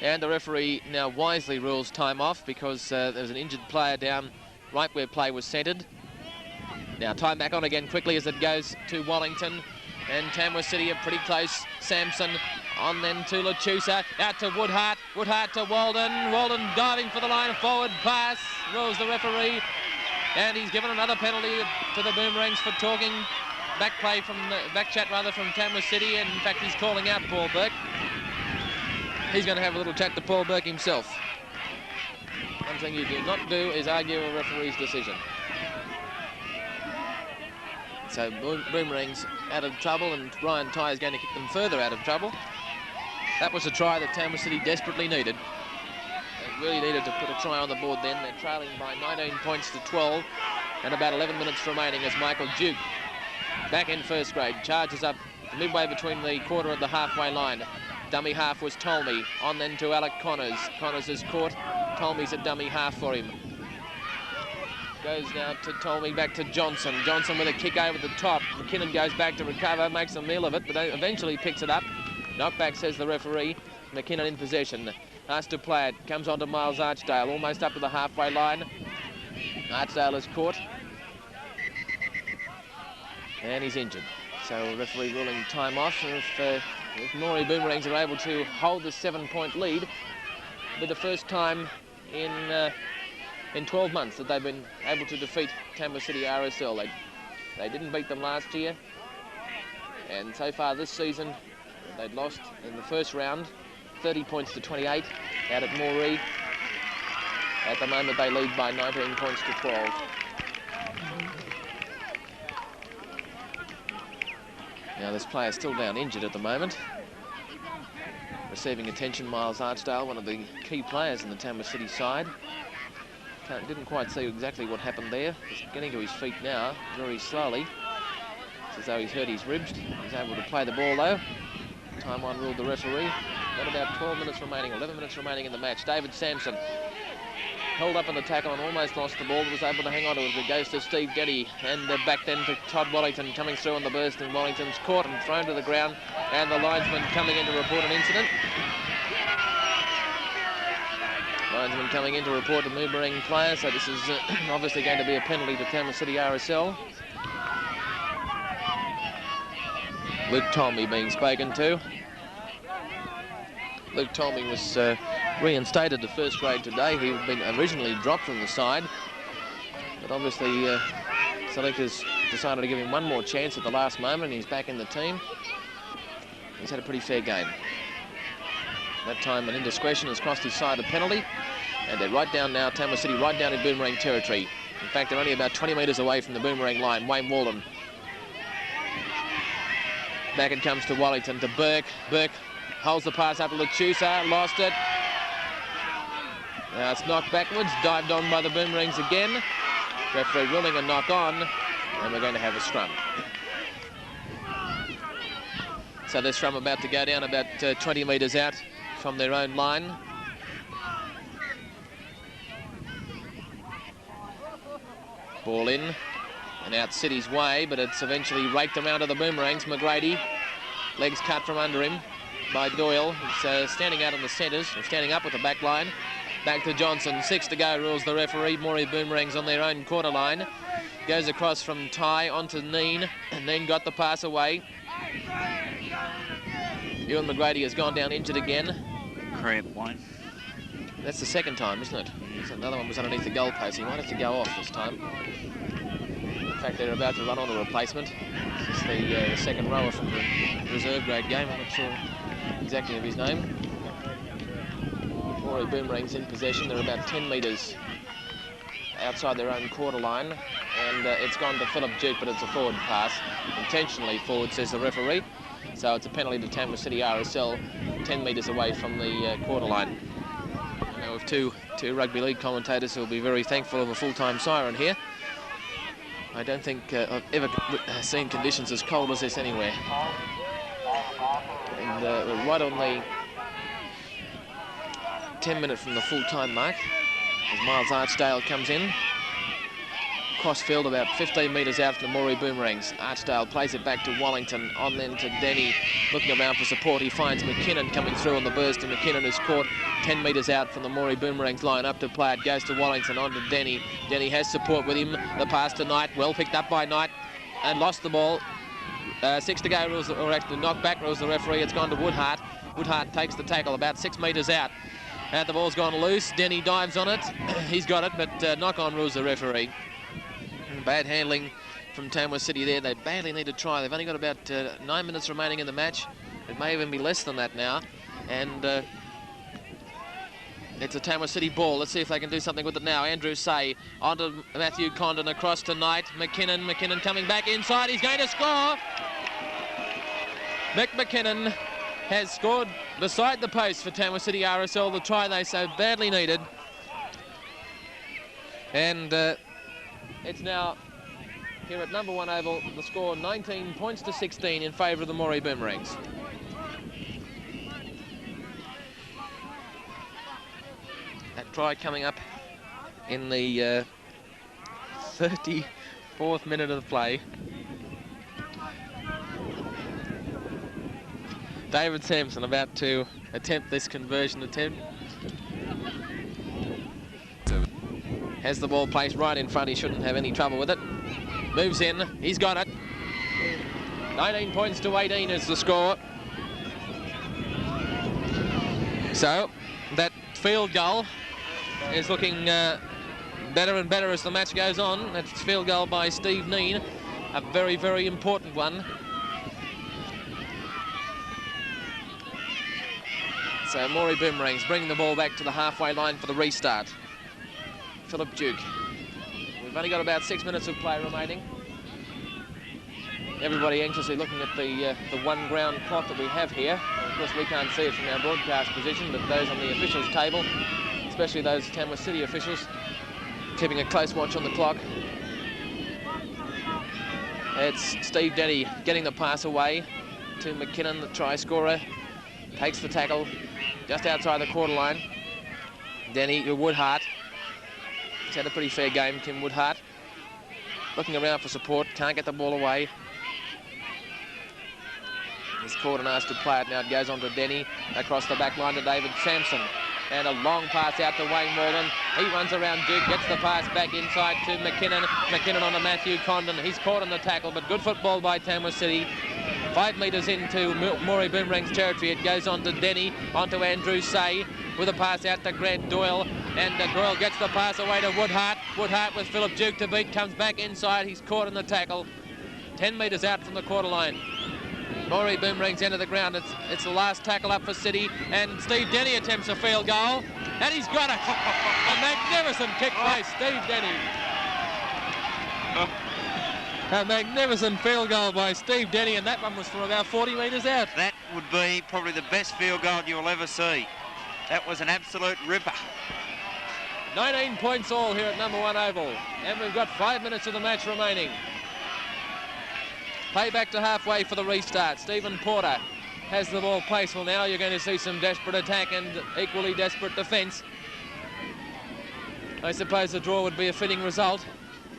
And the referee now wisely rules time off because there's an injured player down right where play was centred. Now time back on again quickly as it goes to Wallington. And Tamworth City are pretty close. Sampson on then to Lechusa. Out to Woodhart. Woodhart to Walden. Walden diving for the line. Forward pass. Rules the referee. And he's given another penalty to the Boomerangs for talking back play from back chat rather from Tamworth City. And in fact he's calling out Paul Burke. He's going to have a little chat to Paul Burke himself. One thing you do not do is argue a referee's decision. So Boomerangs out of trouble, and Ryan Tye is going to kick them further out of trouble. That was a try that Tamworth City desperately needed. They really needed to put a try on the board then. They're trailing by 19 points to 12 and about 11 minutes remaining as Michael Duke, back in first grade, charges up midway between the quarter and the halfway line. Dummy half was Tolmie. On then to Alec Connors. Connors is caught. Tolmie's a dummy half for him. Goes now to Tolmie, back to Johnson. Johnson with a kick over the top. McKinnon goes back to recover, makes a meal of it, but eventually picks it up. Knockback, says the referee. McKinnon in possession. Has to play it. Comes on to Miles Archdale, almost up to the halfway line. Archdale is caught. And he's injured. So referee ruling time off. If Moree Boomerangs are able to hold the 7-point lead, it'll be the first time in 12 months that they've been able to defeat Tamworth City RSL. They didn't beat them last year, and so far this season they'd lost in the first round 30 points to 28 out at Moree. At the moment they lead by 19 points to 12. Now this player still down injured at the moment. Receiving attention, Miles Archdale, one of the key players in the Tamworth City side. Didn't quite see exactly what happened there. He's getting to his feet now, very slowly. It's as though he's hurt his ribs. He's able to play the ball though. Time on ruled the referee. Got about 12 minutes remaining, 11 minutes remaining in the match. David Sampson held up in the tackle and almost lost the ball, but was able to hang on to it. It goes to Steve Denny, and back then to Todd Wallington, coming through on the burst, and Wallington's caught and thrown to the ground, and the linesman coming in to report an incident. Linesman coming in to report a Boomerang player, so this is obviously going to be a penalty to Tamworth City RSL. Luke Tolmie being spoken to. Luke Tolmie was reinstated to first grade today. He had been originally dropped from the side, but obviously selectors decided to give him one more chance at the last moment, and he's back in the team. He's had a pretty fair game. That time an indiscretion has cost his side a penalty, and they're right down now, Tamworth City right down in Boomerang territory. In fact, they're only about 20 metres away from the Boomerang line. Wayne Walden. Back it comes to Wallington, to Burke. Burke holds the pass up to Lechusa, lost it. Now it's knocked backwards, dived on by the Boomerangs again. Referee ruling a knock on, and we're going to have a scrum. So this scrum about to go down about 20 metres out from their own line. Ball in and out City's way, but it's eventually raked around to the Boomerangs. McGrady, legs cut from under him by Doyle. He's standing out on the centres, standing up with the back line. Back to Johnson, 6 to go, rules the referee. Moree Boomerangs on their own quarter line. Goes across from Tye onto Neen, and then got the pass away. Ewan McGrady has gone down injured again. Cramp one. That's the second time, isn't it? So another one was underneath the goalpost. He might have to go off this time. In fact, they're about to run on a replacement. This is the second rower from the reserve grade game. I'm not sure exactly of his name. Moree Boomerangs in possession. They're about 10 metres outside their own quarter line, and it's gone to Philip Duke, but it's a forward pass. Intentionally forward, says the referee. So it's a penalty to Tamworth City RSL, 10 metres away from the quarter line. I know of two rugby league commentators who will be very thankful of a full-time siren here. I don't think I've ever seen conditions as cold as this anywhere. And we're right on the 10 minute from the full-time mark. as Miles Archdale comes in. Crossfield about 15 metres out from the Moree Boomerangs. Archdale plays it back to Wellington, on then to Denny, looking around for support. He finds McKinnon coming through on the burst, and McKinnon is caught 10 metres out from the Moree Boomerangs line. Up to play it, goes to Wellington, on to Denny. Denny has support with him. The pass to Knight, well picked up by Knight, and lost the ball. 6 to go, rules, or actually knocked back, rules the referee. It's gone to Woodhart. Woodhart takes the tackle about 6 metres out. And the ball's gone loose. Denny dives on it. He's got it, but knock on, rules the referee. Bad handling from Tamworth City there. They badly need to try. They've only got about 9 minutes remaining in the match. It may even be less than that now. And it's a Tamworth City ball. Let's see if they can do something with it now. Andrew Say on to Matthew Condon, across to Knight. McKinnon coming back inside. He's going to score. Mick McKinnon has scored beside the post for Tamworth City RSL, the try they so badly needed. And it's now here at number 1 oval, the score 19 points to 16 in favour of the Moree Boomerangs. That try coming up in the 34th minute of the play. David Sampson about to attempt this conversion attempt. Has the ball placed right in front. He shouldn't have any trouble with it. Moves in. He's got it. 19 points to 18 is the score. So that field goal is looking better and better as the match goes on. That's field goal by Steve Neen. A very, very important one. So Moree Boomerangs bringing the ball back to the halfway line for the restart. Philip Duke. We've only got about 6 minutes of play remaining. Everybody anxiously looking at the one ground clock that we have here. Of course, we can't see it from our broadcast position, but those on the officials' table, especially those Tamworth City officials, keeping a close watch on the clock. It's Steve Denny getting the pass away to McKinnon, the try scorer. Takes the tackle just outside the quarter line. Denny to Woodhart. He's had a pretty fair game, Tim Woodhart. Looking around for support, can't get the ball away. He's caught and asked to play it. Now it goes on to Denny, across the back line to David Sampson. And a long pass out to Wayne Morgan. He runs around Duke, gets the pass back inside to McKinnon. McKinnon on to Matthew Condon. He's caught on the tackle, but good football by Tamworth City. 5 metres into Moree Boomerangs territory. It goes on to Denny, on to Andrew Say, with a pass out to Grant Doyle. And Doyle gets the pass away to Woodhart. Woodhart with Philip Duke to beat, comes back inside. He's caught on the tackle. 10 metres out from the quarter line. Moree Boomerangs into the ground. It's the last tackle up for City. And Steve Denny attempts a field goal. And he's got it. A magnificent kick by Steve Denny. A magnificent field goal by Steve Denny, and that one was from about 40 metres out. That would be probably the best field goal you'll ever see. That was an absolute ripper. 19 points all here at number 1 oval, and we've got 5 minutes of the match remaining. Play back to halfway for the restart. Stephen Porter has the ball placed. Well, now you're going to see some desperate attack and equally desperate defence. I suppose a draw would be a fitting result,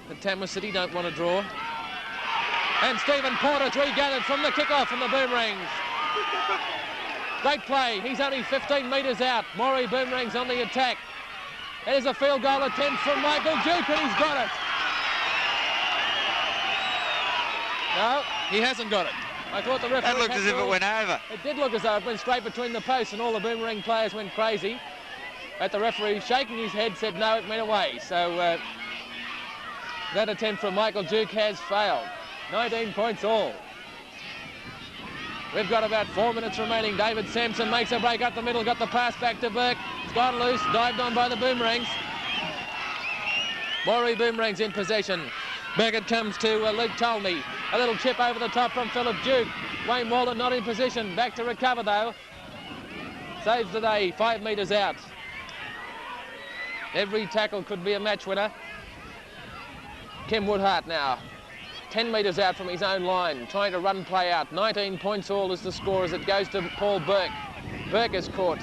but Tamworth City don't want to draw. And Stephen Porter's regathered from the kickoff from the Boomerangs. Great play. He's only 15 metres out. Moree Boomerangs on the attack. There's a field goal attempt from Michael Duke, and he's got it. No, he hasn't got it. I thought the referee... That looked as if it went over. It did look as though it went straight between the posts, and all the Boomerang players went crazy. But the referee, shaking his head, said no, it went away. So that attempt from Michael Duke has failed. 19 points all. We've got about 4 minutes remaining. David Sampson makes a break up the middle, got the pass back to Burke. It's gone loose, dived on by the Boomerangs. Moree Boomerangs in possession. Burkett comes to Luke Tolney. A little chip over the top from Philip Duke. Wayne Walden not in position. Back to recover though. Saves the day, 5 metres out. Every tackle could be a match winner. Kim Woodhart now. 10 metres out from his own line, trying to run play out. 19 points all is the score as it goes to Paul Burke. Burke is caught.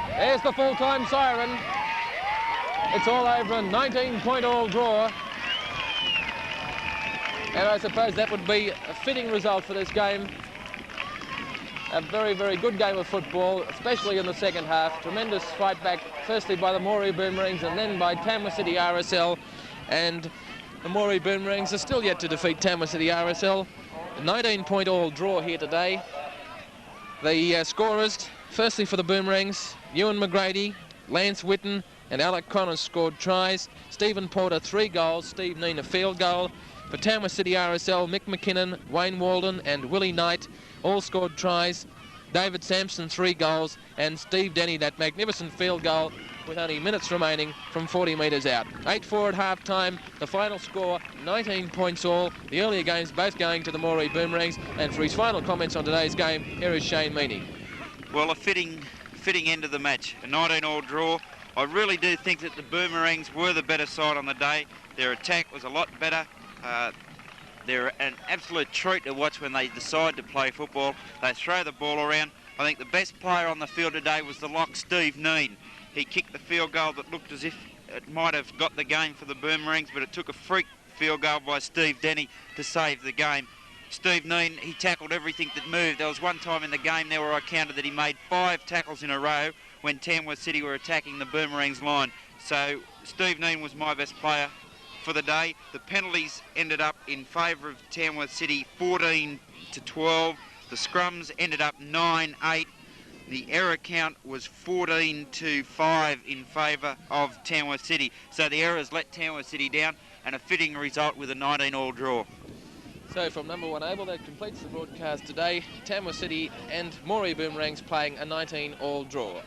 There's the full-time siren. It's all over a 19-point all draw. And I suppose that would be a fitting result for this game. A very, very good game of football, especially in the second half. Tremendous fight back, firstly by the Moree Boomerangs and then by Tamworth City RSL. And the Moree Boomerangs are still yet to defeat Tamworth City RSL. A 19-point all draw here today. The scorers, firstly for the Boomerangs, Ewan McGrady, Lance Whitten and Alec Connors scored tries. Stephen Porter 3 goals, Steve Neen a field goal. For Tamworth City RSL, Mick McKinnon, Wayne Walden and Willie Knight all scored tries. David Sampson 3 goals and Steve Denny that magnificent field goal with only minutes remaining from 40 metres out. 8-4 at half-time, the final score 19 points all. The earlier games both going to the Moree Boomerangs, and for his final comments on today's game, here is Shane Meaney. Well, a fitting end of the match, a 19-all draw. I really do think that the Boomerangs were the better side on the day. Their attack was a lot better. They're an absolute treat to watch when they decide to play football. They throw the ball around. I think the best player on the field today was the lock, Steve Neen. He kicked the field goal that looked as if it might have got the game for the Boomerangs, but it took a freak field goal by Steve Denny to save the game. Steve Neen, he tackled everything that moved. There was one time in the game there where I counted that he made 5 tackles in a row when Tamworth City were attacking the Boomerangs line. So Steve Neen was my best player for the day. The penalties ended up in favour of Tamworth City 14-12. The scrums ended up 9-8. The error count was 14-5 in favour of Tamworth City. So the errors let Tamworth City down, and a fitting result with a 19-all draw. So from number 1 Oval, that completes the broadcast today. Tamworth City and Moree Boomerangs playing a 19-all draw.